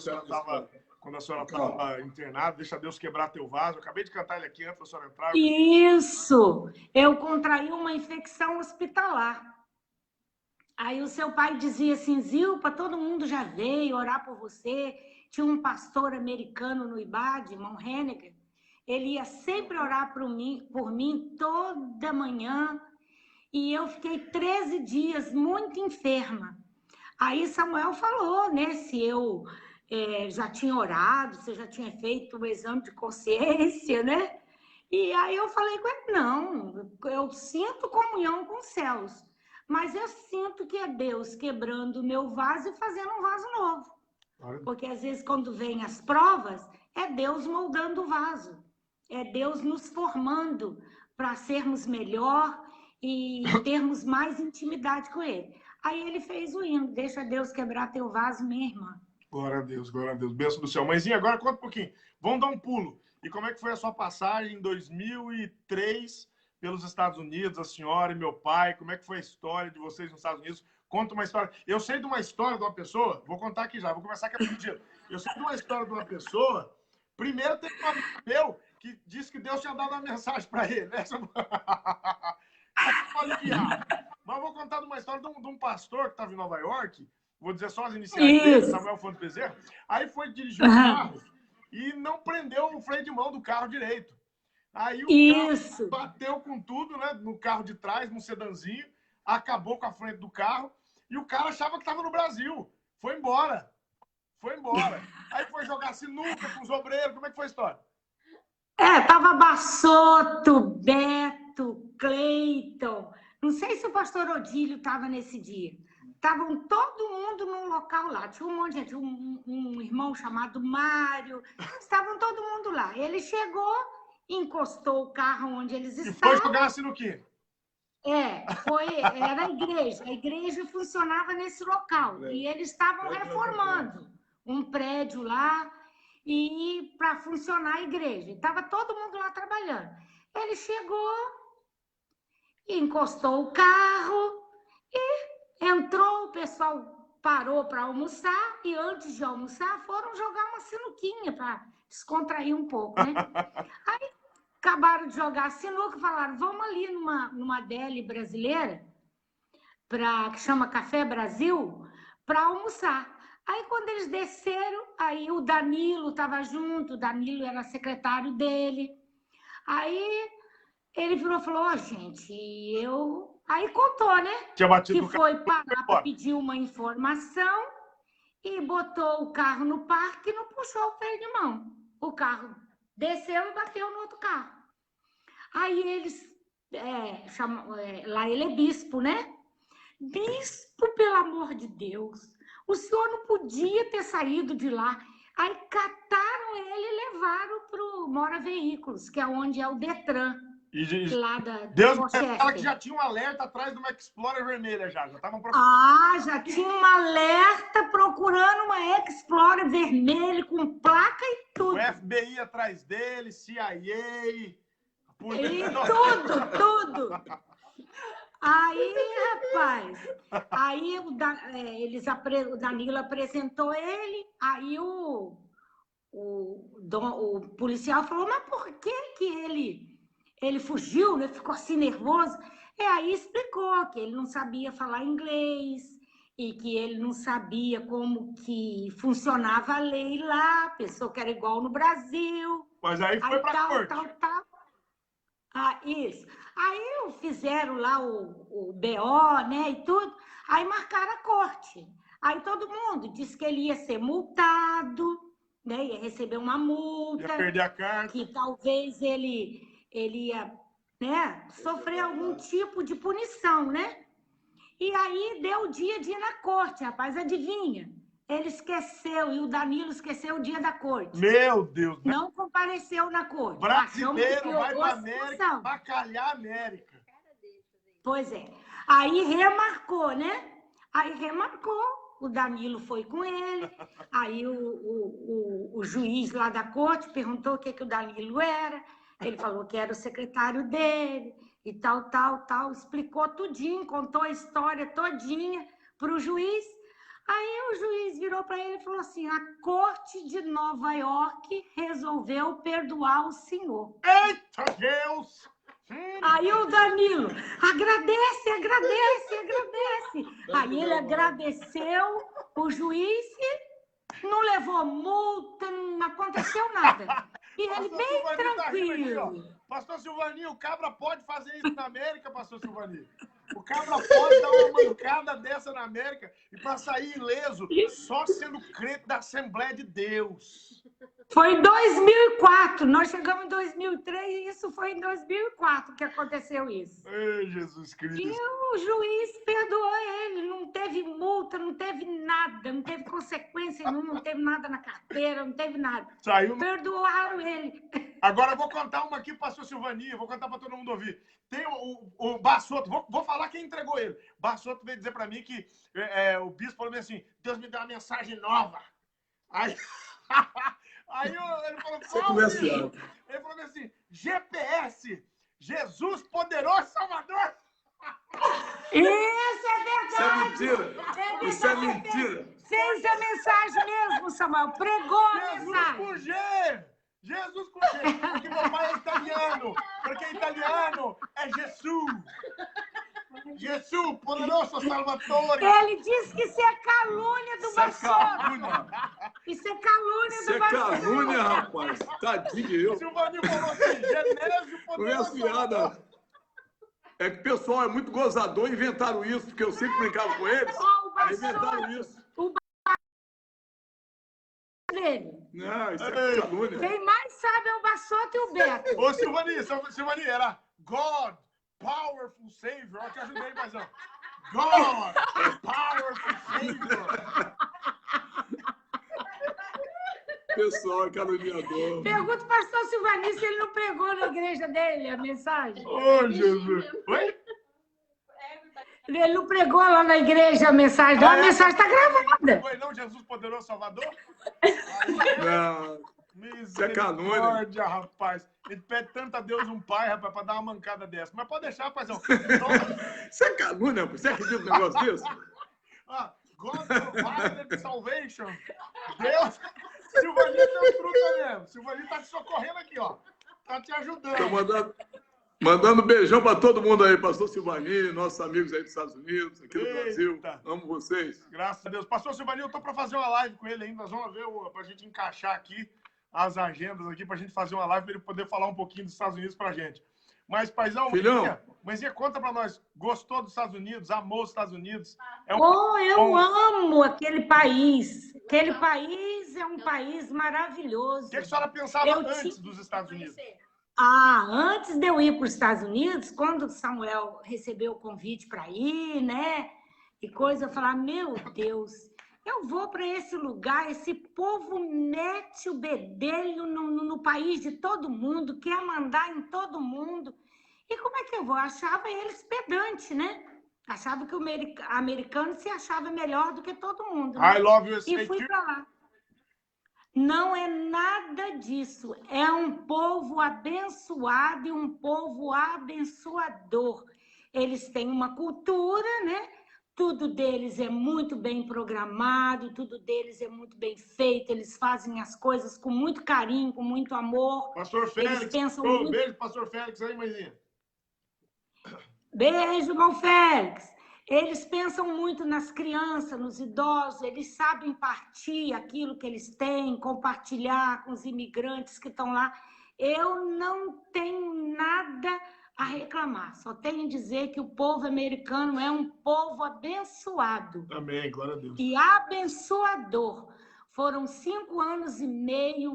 quando a senhora estava internada, deixa Deus quebrar teu vaso. Eu acabei de cantar ele aqui antes da senhora entrar. Isso! Eu contraí uma infecção hospitalar. Aí o seu pai dizia assim, Zilpa, todo mundo já veio orar por você. Tinha um pastor americano no IBAD, irmão Henniger. Ele ia sempre orar por mim toda manhã. E eu fiquei 13 dias muito enferma. Aí Samuel falou, né, se eu já tinha orado, se eu já tinha feito o exame de consciência, né? E aí eu falei com ele, não, eu sinto comunhão com os céus, mas eu sinto que é Deus quebrando o meu vaso e fazendo um vaso novo. Porque às vezes quando vem as provas, é Deus moldando o vaso, é Deus nos formando para sermos melhor e termos mais intimidade com Ele. Aí ele fez o hino, deixa Deus quebrar teu vaso, minha irmã. Glória a Deus, glória a Deus. Bênção do céu. Mãezinha, agora conta um pouquinho. Vamos dar um pulo. E como é que foi a sua passagem em 2003 pelos Estados Unidos, a senhora e meu pai? Como é que foi a história de vocês nos Estados Unidos? Conta uma história. Eu sei de uma história de uma pessoa, vou contar aqui já, vou começar aqui rapidinho. Eu sei de uma história de uma pessoa. Primeiro teve um amigo meu que disse que Deus tinha dado uma mensagem para ele. Essa... Mas vou contar de uma história de um pastor que estava em Nova York. Vou dizer só as iniciais dele, Samuel Fontes Bezerra. Aí foi dirigir o carro e não prendeu o freio de mão do carro direito. Aí o carro bateu com tudo, né, no carro de trás, num sedanzinho, acabou com a frente do carro e o cara achava que estava no Brasil. Foi embora. Foi embora. Aí foi jogar sinuca com os obreiros. Como é que foi a história? Tava Bassotto, Beto, Cleiton. Não sei se o pastor Odílio estava nesse dia. Estavam todo mundo num local lá. Tinha um monte de gente, um irmão chamado Mário. Estavam todo mundo lá. Ele chegou, encostou o carro onde eles estavam. E foi jogar a sinuquinha. Era a igreja. A igreja funcionava nesse local. E eles estavam reformando um prédio lá e para funcionar a igreja. Estava todo mundo lá trabalhando. Ele chegou, encostou o carro e entrou, o pessoal parou para almoçar e antes de almoçar foram jogar uma sinuquinha para descontrair um pouco, né? Aí acabaram de jogar a sinuca e falaram, vamos ali numa deli brasileira, que chama Café Brasil, para almoçar. Aí quando eles desceram, aí o Danilo estava junto, o Danilo era secretário dele. Aí ele virou e falou, gente, Aí contou, né? Que foi parar para pedir uma informação e botou o carro no parque e não puxou o freio de mão. O carro desceu e bateu no outro carro. Aí eles lá ele é bispo, né? Bispo, pelo amor de Deus, o senhor não podia ter saído de lá. Aí cataram ele e levaram para o Mora Veículos, que é onde é o Detran. Lá Deus me fala que já tinha um alerta atrás de uma Explorer vermelha já estavam procurando. Já tinha um alerta procurando uma Explorer vermelha com placa e tudo. O FBI atrás dele, CIA. E tudo. Aí, rapaz, o Danilo apresentou ele, aí o policial falou, mas por que ele fugiu, né? Ficou assim nervoso. Aí explicou que ele não sabia falar inglês e que ele não sabia como que funcionava a lei lá, pensou que era igual no Brasil. Mas aí foi para corte. Isso. Aí fizeram lá o BO, né, e tudo. Aí marcaram a corte. Aí todo mundo disse que ele ia ser multado, né, ia receber uma multa. Ia perder a carta. Que talvez ele ia, né, sofrer algum tipo de punição, né? E aí deu o dia de ir na corte, rapaz, adivinha? Ele esqueceu, e o Danilo esqueceu o dia da corte. Meu Deus! Não compareceu na corte. Brasileiro vai para a América, bacalhar a América. Pois é. Aí remarcou, né? Aí remarcou, o Danilo foi com ele, aí o juiz lá da corte perguntou o que o Danilo era. Ele falou que era o secretário dele e tal, explicou tudinho, contou a história todinha para o juiz. Aí o juiz virou para ele e falou assim, a corte de Nova York resolveu perdoar o senhor. Eita Deus! Aí o Danilo, agradece. Aí ele agradeceu o juiz e não levou multa, não aconteceu nada. E ele bem tranquilo. Pastor Silvaninho, o cabra pode fazer isso na América, pastor Silvaninho? O cabra pode dar uma mancada dessa na América e para sair ileso só sendo crente da Assembleia de Deus. Foi em 2004, nós chegamos em 2003 e isso foi em 2004 que aconteceu isso. Ei, Jesus Cristo. E o juiz perdoou ele, não teve multa, não teve nada, não teve consequência nenhuma, não teve nada na carteira, não teve nada. Saiu. Perdoaram ele. Agora eu vou contar uma aqui para a pastor Silvania, vou contar para todo mundo ouvir. Tem o Bassotto, vou falar quem entregou ele. Bassotto veio dizer para mim que o bispo falou assim, Deus me deu uma mensagem nova. Aí... ele falou, qual? Ele falou assim, GPS, Jesus poderoso Salvador. Isso é verdade. Isso é mentira. Isso é mentira. Fez a mensagem mesmo, Samuel. Pregou a Jesus mensagem. com G. Jesus com G. Porque meu pai é italiano. Porque italiano é Jesus. Jesus, poderoso Salvador. Ele disse que isso é calúnia do Bassotto. Calúnia. Isso é calúnia Isso do é Bassotto. calúnia, rapaz. Tadinho de eu. Silvaninho falou assim, Genésio, poderoso Conheço piada. É que o pessoal é muito gozador, inventaram isso, porque eu sempre brincava com eles. Ó, o Aí inventaram Bassotto isso. dele. Não, isso é calúnia. Quem mais sabe é o Bassotto e o Beto. Ô, Silvani, era God, powerful Savior. Eu te ajudei, paizão. God, powerful Savior. Pessoal é caluniador. Pergunta pro pastor Silvani se ele não pregou na igreja dele a mensagem. Ô, Jesus. Oi? Ele não pregou lá na igreja a mensagem. A mensagem está gravada. Foi não, Jesus poderoso Salvador? Não, isso é calúnia. Misericórdia, rapaz. Ele pede tanto a Deus um pai, rapaz, para dar uma mancada dessa. Mas pode deixar, paizão. Isso é calúnia, você acredita no negócio desse? God provided salvation. Deus. Silvani deu fruta mesmo. Silvani tá te socorrendo aqui, ó. Tá te ajudando. Tô mandando beijão para todo mundo aí, pastor Silvani, nossos amigos aí dos Estados Unidos, aqui do Brasil. Amo vocês. Graças a Deus. Pastor Silvani, eu tô para fazer uma live com ele ainda. Nós vamos ver pra gente encaixar aqui as agendas aqui, pra gente fazer uma live, para ele poder falar um pouquinho dos Estados Unidos pra gente. Mas, paizão, Filhão. Mãezinha, conta pra nós. Gostou dos Estados Unidos? Amou os Estados Unidos? Eu amo aquele país. Aquele país é um país maravilhoso. O que a senhora pensava antes dos Estados Unidos? Antes de eu ir para os Estados Unidos, quando o Samuel recebeu o convite para ir, né? E coisa, eu falava, meu Deus, eu vou para esse lugar, esse povo mete o bedelho no país de todo mundo, quer mandar em todo mundo. E como é que eu vou? Eu achava eles pedante, né? Achava que o americano se achava melhor do que todo mundo. Né? I love you, e fui para lá. Não é nada disso. É um povo abençoado e um povo abençoador. Eles têm uma cultura, né? Tudo deles é muito bem programado, tudo deles é muito bem feito. Eles fazem as coisas com muito carinho, com muito amor. Pastor Félix, eles pensam muito... beijo, Pastor Félix aí, mãezinha. Beijo, irmão Félix. Eles pensam muito nas crianças, nos idosos, eles sabem partir aquilo que eles têm, compartilhar com os imigrantes que estão lá. Eu não tenho nada a reclamar, só tenho a dizer que o povo americano é um povo abençoado. Amém, glória a Deus. E abençoador. Foram 5 anos e meio,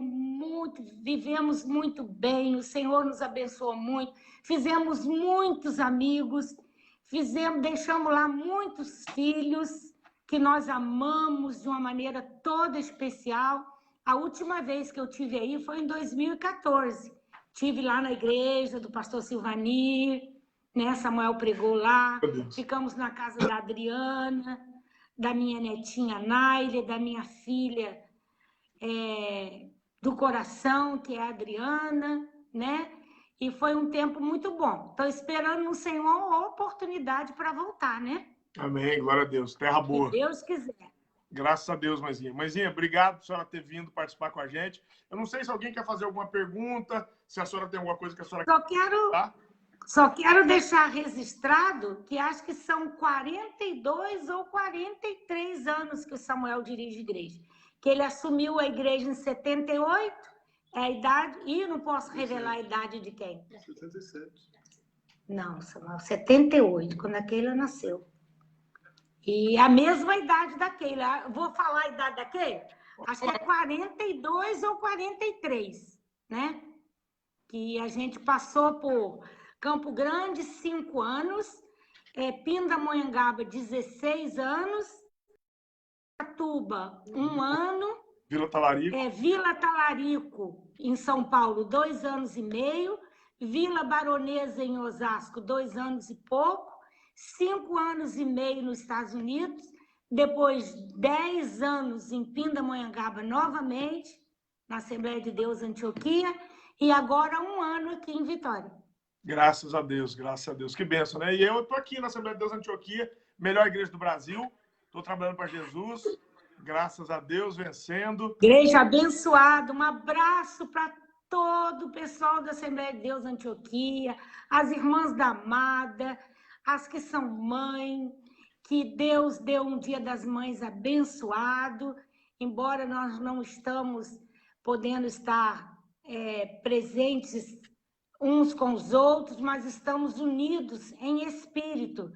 vivemos muito bem, o Senhor nos abençoou muito, fizemos muitos amigos, deixamos lá muitos filhos que nós amamos de uma maneira toda especial. A última vez que eu tive aí foi em 2014. Estive lá na igreja do pastor Silvani, né? Samuel pregou lá, ficamos na casa da Adriana, da minha netinha Naile, da minha filha do coração, que é a Adriana, né? E foi um tempo muito bom. Estou esperando no Senhor a oportunidade para voltar, né? Amém, glória a Deus. Terra boa. Se Deus quiser. Graças a Deus, mãezinha. Mãezinha, obrigado por a senhora ter vindo participar com a gente. Eu não sei se alguém quer fazer alguma pergunta, se a senhora tem alguma coisa que a senhora quer. Só quero deixar registrado que acho que são 42 ou 43 anos que o Samuel dirige a igreja. Que ele assumiu a igreja em 78, é a idade, e não posso revelar a idade de quem. 77. Não, Samuel, 78, quando a Keila nasceu. E a mesma idade da Keila. Vou falar a idade da Keila? Acho que é 42 ou 43, né? Que a gente passou por Campo Grande, 5 anos, Pindamonhangaba, 16 anos, Atuba, 1 ano, Vila Talarico. Vila Talarico, em São Paulo, 2 anos e meio, Vila Baronesa, em Osasco, 2 anos e pouco, 5 anos e meio nos Estados Unidos, depois 10 anos em Pindamonhangaba novamente, na Assembleia de Deus Antioquia, e agora 1 ano aqui em Vitória. Graças a Deus, graças a Deus. Que bênção, né? E eu estou aqui na Assembleia de Deus Antioquia, melhor igreja do Brasil. Estou trabalhando para Jesus, graças a Deus, vencendo. Igreja abençoada, um abraço para todo o pessoal da Assembleia de Deus Antioquia, as irmãs da Amada, as que são mãe, que Deus deu um Dia das Mães abençoado, embora nós não estamos podendo estar presentes uns com os outros, mas estamos unidos em espírito.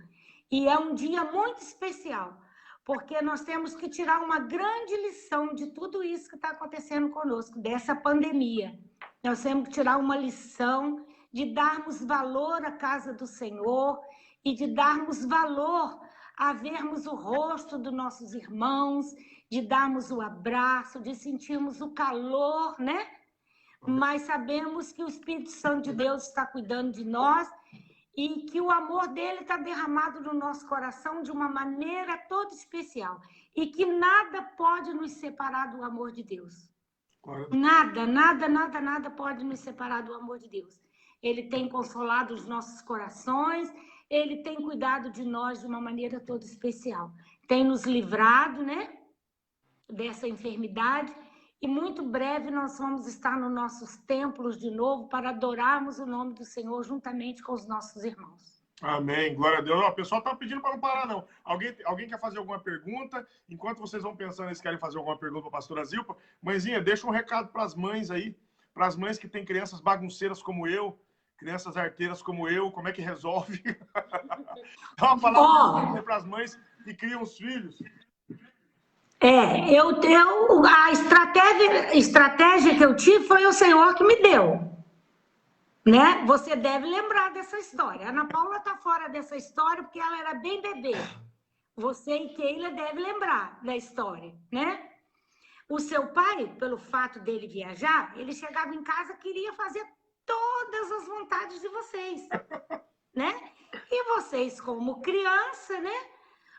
E é um dia muito especial, porque nós temos que tirar uma grande lição de tudo isso que está acontecendo conosco, dessa pandemia. Nós temos que tirar uma lição de darmos valor à casa do Senhor e de darmos valor a vermos o rosto dos nossos irmãos, de darmos o abraço, de sentirmos o calor, né? Mas sabemos que o Espírito Santo de Deus está cuidando de nós e que o amor dele está derramado no nosso coração de uma maneira toda especial. E que nada pode nos separar do amor de Deus. Nada, nada, nada, nada pode nos separar do amor de Deus. Ele tem consolado os nossos corações, ele tem cuidado de nós de uma maneira toda especial. Tem nos livrado, né, dessa enfermidade. E muito breve nós vamos estar nos nossos templos de novo para adorarmos o nome do Senhor juntamente com os nossos irmãos. Amém, glória a Deus. Ó, o pessoal está pedindo para não parar, não. Alguém quer fazer alguma pergunta? Enquanto vocês vão pensando se querem fazer alguma pergunta para a pastora Zilpa, mãezinha, deixa um recado para as mães aí, para as mães que têm crianças bagunceiras como eu, crianças arteiras como eu, como é que resolve? Dá uma palavra para as mães que criam os filhos. A estratégia que eu tive foi o Senhor que me deu. Né? Você deve lembrar dessa história. A Ana Paula está fora dessa história porque ela era bem bebê. Você e Keila devem lembrar da história, né? O seu pai, pelo fato dele viajar, ele chegava em casa e queria fazer todas as vontades de vocês, né? E vocês, como criança, né?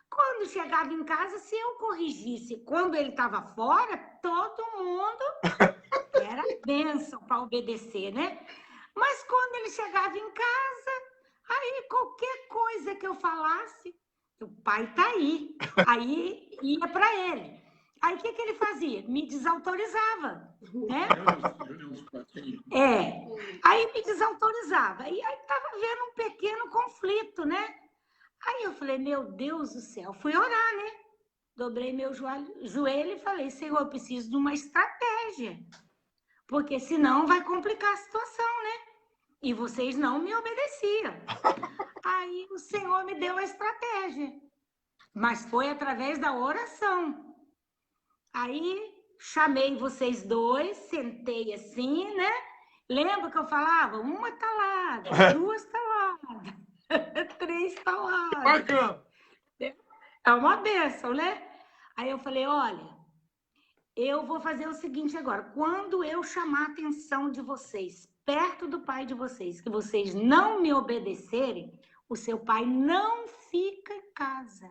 Quando chegava em casa, se eu corrigisse quando ele estava fora, todo mundo era bênção para obedecer, né? Mas quando ele chegava em casa, aí qualquer coisa que eu falasse, o pai tá aí. Aí ia para ele. Aí o que ele fazia? Me desautorizava, né? Aí me desautorizava. E aí estava vendo um pequeno conflito, né? Aí eu falei, meu Deus do céu, fui orar, né? Dobrei meu joelho e falei, Senhor, eu preciso de uma estratégia. Porque senão vai complicar a situação, né? E vocês não me obedeciam. Aí o Senhor me deu a estratégia. Mas foi através da oração. Aí chamei vocês dois, sentei assim, né? Lembra que eu falava? 1 talada, 2 taladas, 3 taladas. Bacana. É uma bênção, né? Aí eu falei, olha, eu vou fazer o seguinte agora. Quando eu chamar a atenção de vocês, perto do pai de vocês, que vocês não me obedecerem, o seu pai não fica em casa.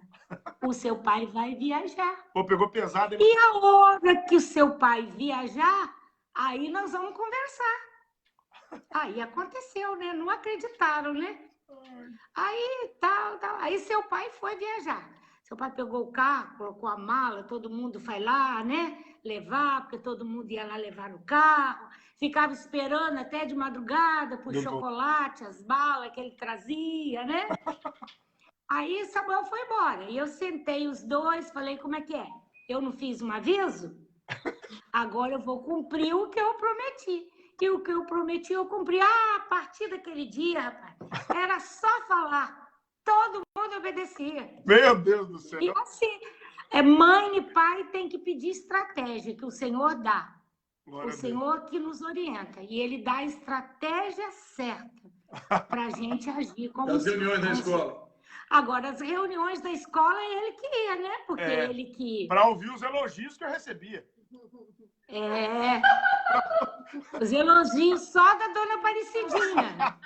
O seu pai vai viajar. Pô, pegou pesado. E a hora que o seu pai viajar, aí nós vamos conversar. Aí aconteceu, né? Não acreditaram, né? Aí, tal. Aí seu pai foi viajar. Seu pai pegou o carro, colocou a mala, todo mundo foi lá, né? Levar, porque todo mundo ia lá levar no carro. Ficava esperando até de madrugada por chocolate, as balas que ele trazia, né? Aí Samuel foi embora. E eu sentei os dois, falei, como é que é? Eu não fiz um aviso? Agora eu vou cumprir o que eu prometi. E o que eu prometi, eu cumpri. Ah, a partir daquele dia, rapaz, era só falar. Todo mundo obedecia. Meu Deus do céu. E assim, mãe e pai tem que pedir estratégia, que o Senhor dá. Glória O a Deus. Senhor que nos orienta. E Ele dá a estratégia certa para a gente agir como... Das reuniões da escola. Agora, as reuniões da escola, é ele que ia, né? Porque ele que... Para ouvir os elogios que eu recebia. Os elogios só da Dona Aparecidinha.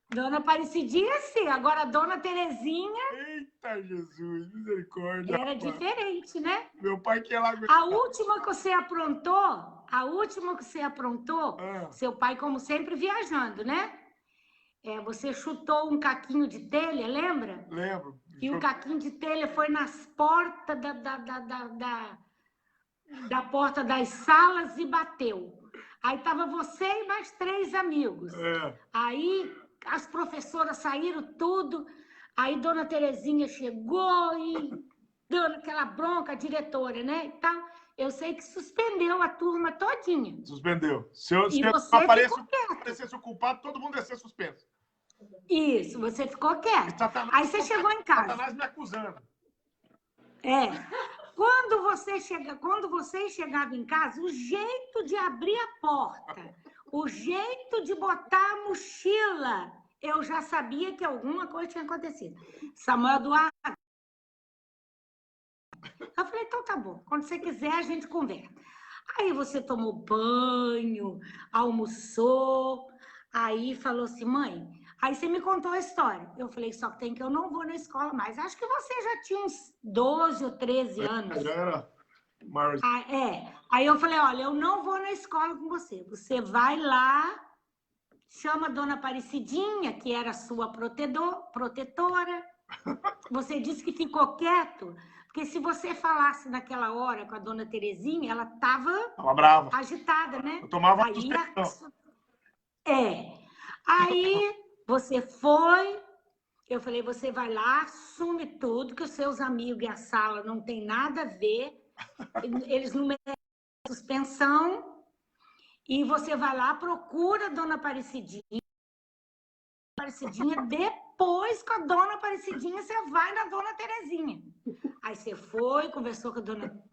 Dona Aparecidinha, sim. Agora, a Dona Terezinha... Eita, Jesus, misericórdia. Era diferente, né? Meu pai que ia lá... A última que você aprontou, seu pai, como sempre, viajando, né? Você chutou um caquinho de telha, lembra? Lembro. E o caquinho de telha foi nas portas da porta das salas e bateu. Aí tava você e mais 3 amigos. Aí as professoras saíram tudo. Aí Dona Terezinha chegou e dando aquela bronca, a diretora, né? Então, eu sei que suspendeu a turma todinha. Suspendeu. Se eu aparecesse o culpado, todo mundo ia ser suspenso. Isso, você ficou quieto. Aí você chegou em casa. Satanás me acusando. Quando vocês chegavam em casa, o jeito de abrir a porta, o jeito de botar a mochila, eu já sabia que alguma coisa tinha acontecido. Samuel Duarte. Eu falei, então tá bom, quando você quiser a gente conversa. Aí você tomou banho, almoçou, aí falou assim, mãe, aí você me contou a história. Eu falei, só que eu não vou na escola mais. Acho que você já tinha uns 12 ou 13 anos. Já era maior. Aí eu falei, olha, eu não vou na escola com você. Você vai lá, chama a Dona Aparecidinha, que era sua protetora. Você disse que ficou quieto, porque se você falasse naquela hora com a Dona Terezinha, ela estava brava, agitada, né? Eu tomava suspensão. Aí você foi, eu falei, você vai lá, assume tudo, que os seus amigos e a sala não tem nada a ver, eles não merecem suspensão, e você vai lá, procura a Dona Aparecidinha, depois com a Dona Aparecidinha, você vai na Dona Terezinha. Aí você foi, conversou com a Dona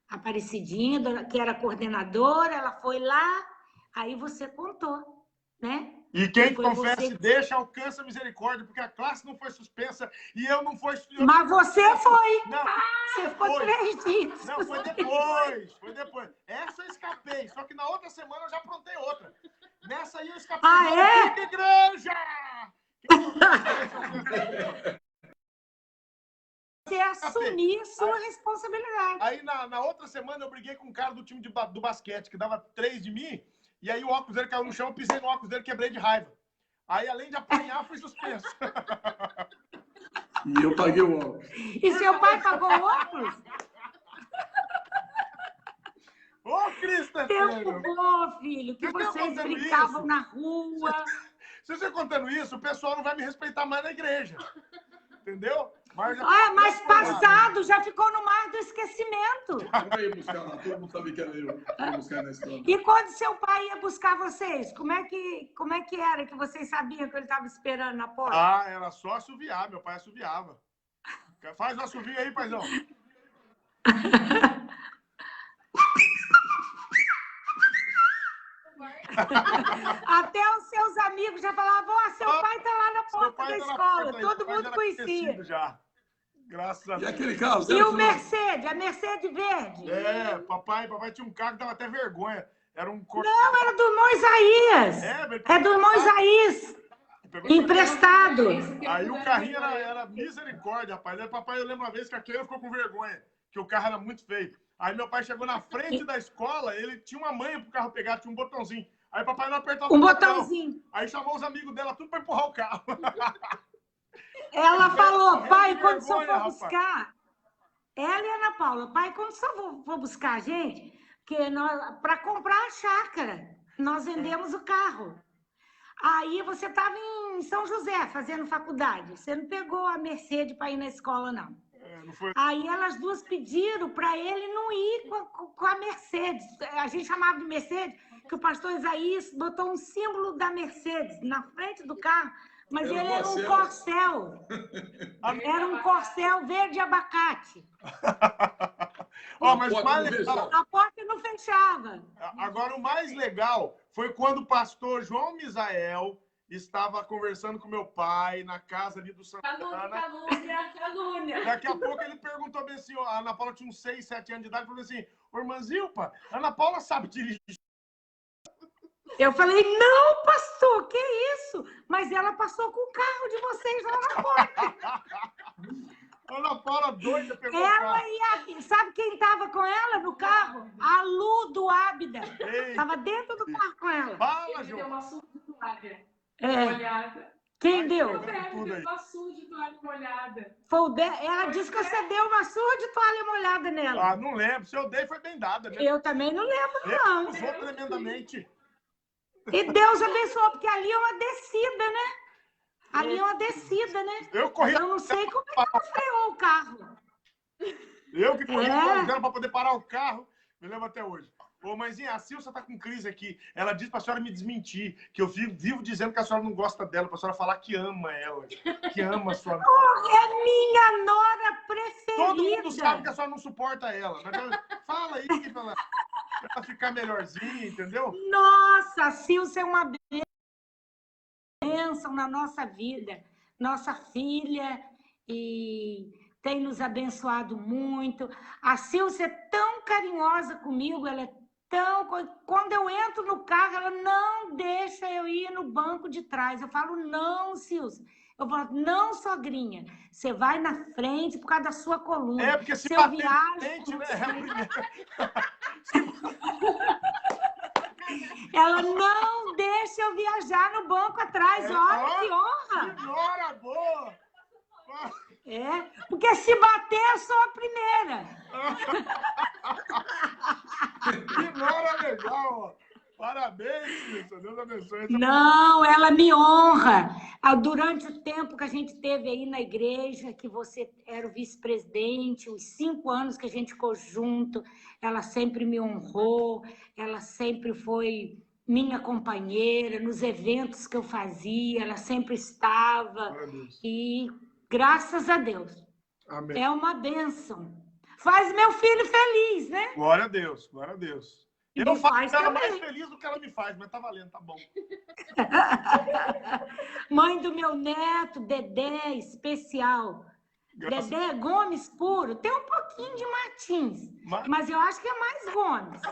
Aparecidinha, que era coordenadora, ela foi lá, aí você contou, né? E quem confessa e deixa, alcança misericórdia, porque a classe não foi suspensa e eu não fui... Mas você foi! Não, você ficou 3 dias. Não, foi depois. Essa eu escapei, só que na outra semana eu já aprontei outra. Nessa aí eu escapei. Igreja! Você assumir sua responsabilidade. Aí na outra semana eu briguei com um cara do time do basquete, que dava 3 de mim, e aí o óculos dele caiu no chão, eu pisei no óculos dele, quebrei de raiva. Aí, além de apanhar, fui suspenso. E eu paguei o óculos. E seu pai pagou o óculos? Ô, Cristo! Tempo bom, filho, que vocês brincavam na rua. Se você contando isso, o pessoal não vai me respeitar mais na igreja. Entendeu? Mas passado, já ficou no mar do esquecimento. Eu ia buscar lá, todo mundo sabia que era eu. Ia buscar na escola. E quando seu pai ia buscar vocês, como é que era que vocês sabiam que ele estava esperando na porta? Era só assoviar, meu pai assoviava. Faz o assovio aí, paizão. Até os seus amigos já falavam, seu pai está lá na porta da escola. Todo mundo conhecia. Já. Graças a Deus. E aquele carro? E o Mercedes, a Mercedes verde? Papai tinha um carro que dava até vergonha. Era um... Não, era do irmão Isaías. É do irmão Isaías. Emprestado. Aí o carrinho era misericórdia, rapaz. Aí papai, eu lembro uma vez que a Cleia ficou com vergonha, que o carro era muito feio. Aí meu pai chegou na frente da escola, ele tinha uma manha pro carro pegar, tinha um botãozinho. Aí papai não apertava o botãozinho. Aí chamou os amigos dela tudo para empurrar o carro. Ela falou, pai, quando o senhor for buscar... Ela e a Ana Paula, pai, quando o senhor for buscar a gente, para comprar a chácara, nós vendemos o carro. Aí você estava em São José, fazendo faculdade. Você não pegou a Mercedes para ir na escola, não. Não foi... Aí elas duas pediram para ele não ir com a Mercedes. A gente chamava de Mercedes, que o pastor Isaías botou um símbolo da Mercedes na frente do carro, mas ele era um corcel. Era um corcel verde abacate. Mas mais legal, a porta não fechava. Agora, o mais legal foi quando o pastor João Misael estava conversando com meu pai na casa ali do Santana. Calúnia. Daqui a pouco ele perguntou bem assim, a Ana Paula tinha uns 6, 7 anos de idade, falou assim, ô irmãzinho, pá, Ana Paula sabe dirigir. Eu falei, não, pastor, que isso? Mas ela passou com o carro de vocês lá na porta. Ana Paula doida pegou o Ela carro. e sabe quem estava com ela no carro? A Lu do Ábida. Estava dentro do carro com ela. Fala, Deu João. uma surra de toalha É. molhada. Quem deu? Tudo aí. Uma surra de toalha molhada. Foi o Ela disse que você deu uma surra de toalha molhada nela. Ah, não lembro. Se eu dei, foi bem dada. Né? Eu também não lembro, não. Usou tremendamente. E Deus abençoou, porque ali é uma descida, né? Ali é uma descida, né? Eu corri. Eu não sei como é que ela freou o carro. Eu que corri para poder parar o carro. Me lembro até hoje. Ô, mãezinha, a Silcia tá com crise aqui. Ela disse pra senhora me desmentir, que eu vivo dizendo que a senhora não gosta dela, pra senhora falar que ama ela, que ama a sua nora. É minha nora preferida. Todo mundo sabe que a senhora não suporta ela. Mas fala aí pra ela ficar melhorzinha, entendeu? Nossa, a Silcia é uma bênção na nossa vida. Nossa filha, e tem nos abençoado muito. A Silcia é tão carinhosa comigo, ela é tão... Quando eu entro no carro, ela não deixa eu ir no banco de trás. Eu falo, não, Silcia. Eu falo, não, sogrinha, você vai na frente por causa da sua coluna. É, porque se eu bater viajo, frente, né? É a primeira. Ela não deixa eu viajar no banco atrás. Olha que honra! Que nora boa! É, porque se bater, eu sou a primeira. Que nora legal! Ó. Parabéns, Silcia. Deus abençoe. Não, ela me honra. Durante o tempo que a gente teve aí na igreja, que você era o vice-presidente, os 5 anos que a gente ficou junto, ela sempre me honrou, ela sempre foi minha companheira, nos eventos que eu fazia, ela sempre estava. E graças a Deus. Amém. É uma bênção. Faz meu filho feliz, né? Glória a Deus, glória a Deus. Eu faço ela mais feliz do que ela me faz, mas tá valendo, tá bom. Mãe do meu neto, Dedé, especial. Dedé Gomes puro. Tem um pouquinho de Martins, mas eu acho que é mais Gomes.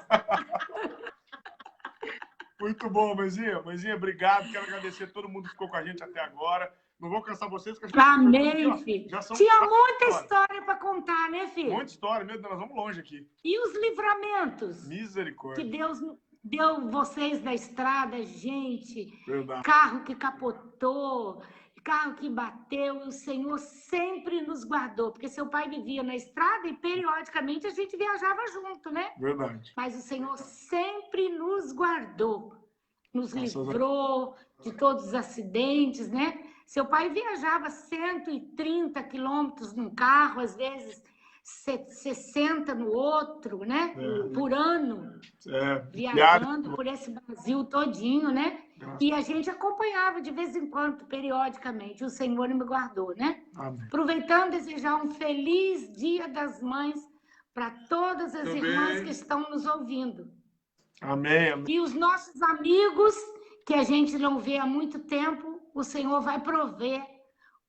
Muito bom, mãezinha. Mãezinha, obrigado. Quero agradecer a todo mundo que ficou com a gente até agora. Não vou cansar vocês. Que a gente amém, filho. Tinha muita história para contar, né, filho? Muita história. Meu Deus, nós vamos longe aqui. E os livramentos? Misericórdia. Que Deus deu vocês da estrada, gente. Verdade. Carro que capotou, carro que bateu. O Senhor sempre nos guardou. Porque seu pai vivia na estrada e, periodicamente, a gente viajava junto, né? Verdade. Mas o Senhor sempre nos guardou. Nos livrou de todos os acidentes, né? Seu pai viajava 130 quilômetros num carro, às vezes 60 no outro, né? Por ano, viajando por esse Brasil todinho, né? E a gente acompanhava de vez em quando, periodicamente. O Senhor me guardou, né? Amém. Aproveitando, desejar um feliz Dia das Mães para todas as irmãs que estão nos ouvindo. Amém, amém. E os nossos amigos, que a gente não vê há muito tempo, o Senhor vai prover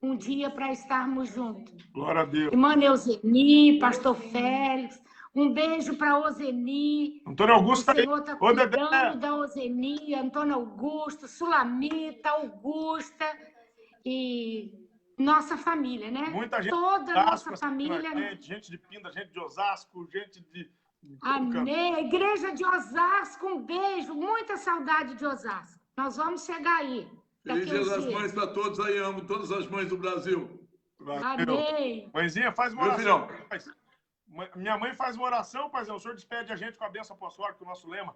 um dia para estarmos juntos. Glória a Deus. Irmã Euseni, pastor Félix, um beijo para Oseni. Antônio Augusto o Senhor está Dedé. cuidando da Oseni, Antônio Augusto, Sulamita, Augusta e nossa família, né? Muita gente. Toda a nossa família. Gente de Pinda, gente de Osasco, gente de... Amém. Igreja de Osasco, um beijo. Muita saudade de Osasco. Nós vamos chegar aí. Feliz Dia das Mães para todos aí. Amo todas as mães do Brasil. Amém. Mãezinha, faz uma oração. Minha mãe faz uma oração, paizão. O senhor despede a gente com a bênção apostólica, com o nosso lema.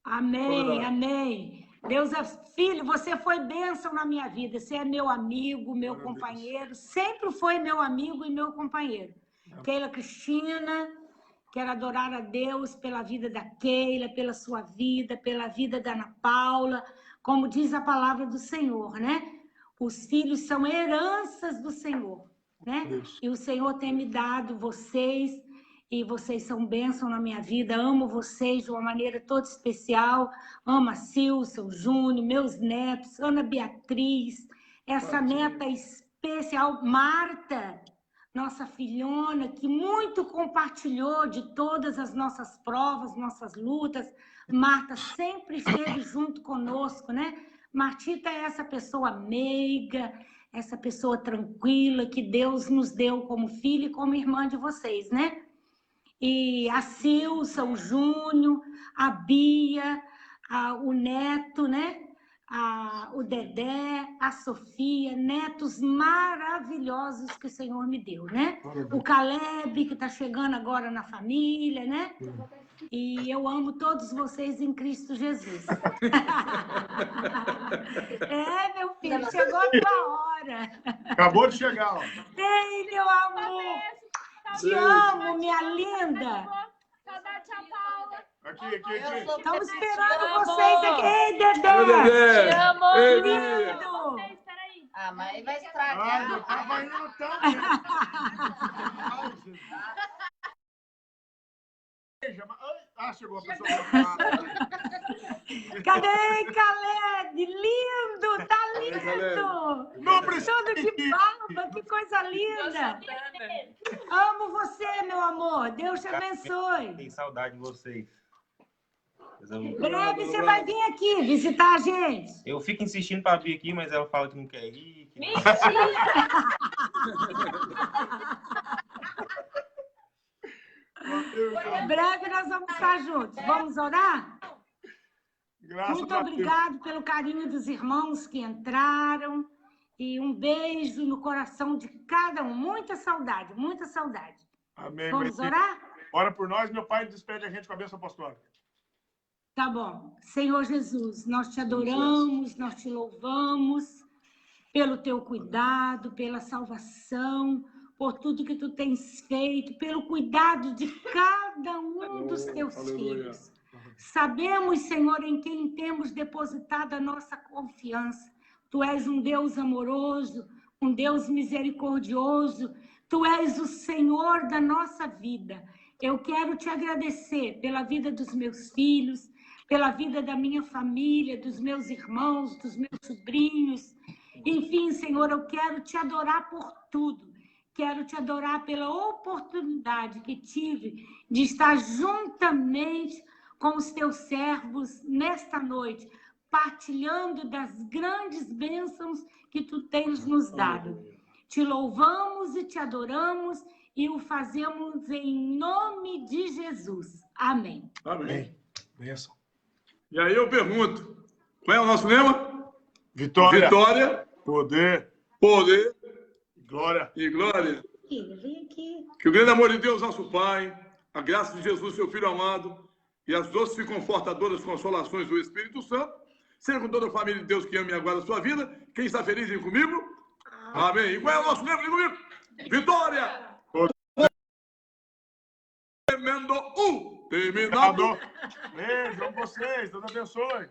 Amém, amém. Deus, filho, você foi bênção na minha vida. Você é meu amigo, meu companheiro. Sempre foi meu amigo e meu companheiro. Keila Cristina, Quero adorar a Deus pela vida da Keila, pela sua vida, pela vida da Ana Paula. Como diz a palavra do Senhor, né? Os filhos são heranças do Senhor, né? E o Senhor tem me dado vocês, e vocês são bênção na minha vida. Amo vocês de uma maneira toda especial. Amo a Silson, o Júnior, meus netos, Ana Beatriz, essa neta especial, Marta, nossa filhona, que muito compartilhou de todas as nossas provas, nossas lutas. Marta sempre esteve junto conosco, né? Martita é essa pessoa meiga, essa pessoa tranquila que Deus nos deu como filha e como irmã de vocês, né? E a Silsa, o Júnior, a Bia, o Neto, né? O Dedé, a Sofia, netos maravilhosos que o Senhor me deu, né? O Caleb, que está chegando agora na família, né? E eu amo todos vocês em Cristo Jesus. Meu filho, chegou a tua hora. Acabou de chegar, ó. Ei, meu amor. Te amo, minha linda. Saudade, tia Paula. Aqui. Estamos esperando vocês aqui. Ei, Oi, Dedé. Dedé. Te amo. Ei, Lindo. Peraí. Ah, mas vai Ah, estragar. eu tava indo tão bem. Chegou a pessoa. Cadê, Caleb? Lindo, tá lindo. Não precisa. Todo de barba, que coisa linda. Amo você, meu amor. Deus te abençoe. Tem saudade de vocês. Breve você vai vir aqui visitar a gente. Eu fico insistindo para vir aqui, mas ela fala que não quer ir. Que não... Breve nós vamos estar juntos. Vamos orar? Graças Muito a Deus. obrigado pelo carinho dos irmãos que entraram. E um beijo no coração de cada um. Muita saudade, muita saudade. Amém. Vamos orar? Ora por nós, meu Pai, despede a gente com a bênção apostólica. Tá bom. Senhor Jesus, nós te adoramos, nós te louvamos pelo teu cuidado, pela salvação, por tudo que tu tens feito, pelo cuidado de cada um dos teus filhos. Sabemos, Senhor, em quem temos depositado a nossa confiança. Tu és um Deus amoroso, um Deus misericordioso. Tu és o Senhor da nossa vida. Eu quero te agradecer pela vida dos meus filhos, pela vida da minha família, dos meus irmãos, dos meus sobrinhos. Enfim, Senhor, eu quero te adorar por tudo. Quero te adorar pela oportunidade que tive de estar juntamente com os teus servos nesta noite, partilhando das grandes bênçãos que tu tens nos dado. Te louvamos e te adoramos e o fazemos em nome de Jesus. Amém. Amém. Bênção. E aí eu pergunto, qual é o nosso lema? Vitória. Vitória, Poder. poder Glória. e glória. Filha, vem aqui. Que o grande amor de Deus, nosso Pai, a graça de Jesus, seu Filho amado, e as doces e confortadoras consolações do Espírito Santo, seja com toda a família de Deus que ama e aguarda a sua vida. Quem está feliz, vem comigo. Amém. E qual é o nosso lema? Vem comigo. Vitória. Tremendo. Terminado. Beijo a vocês. Deus abençoe.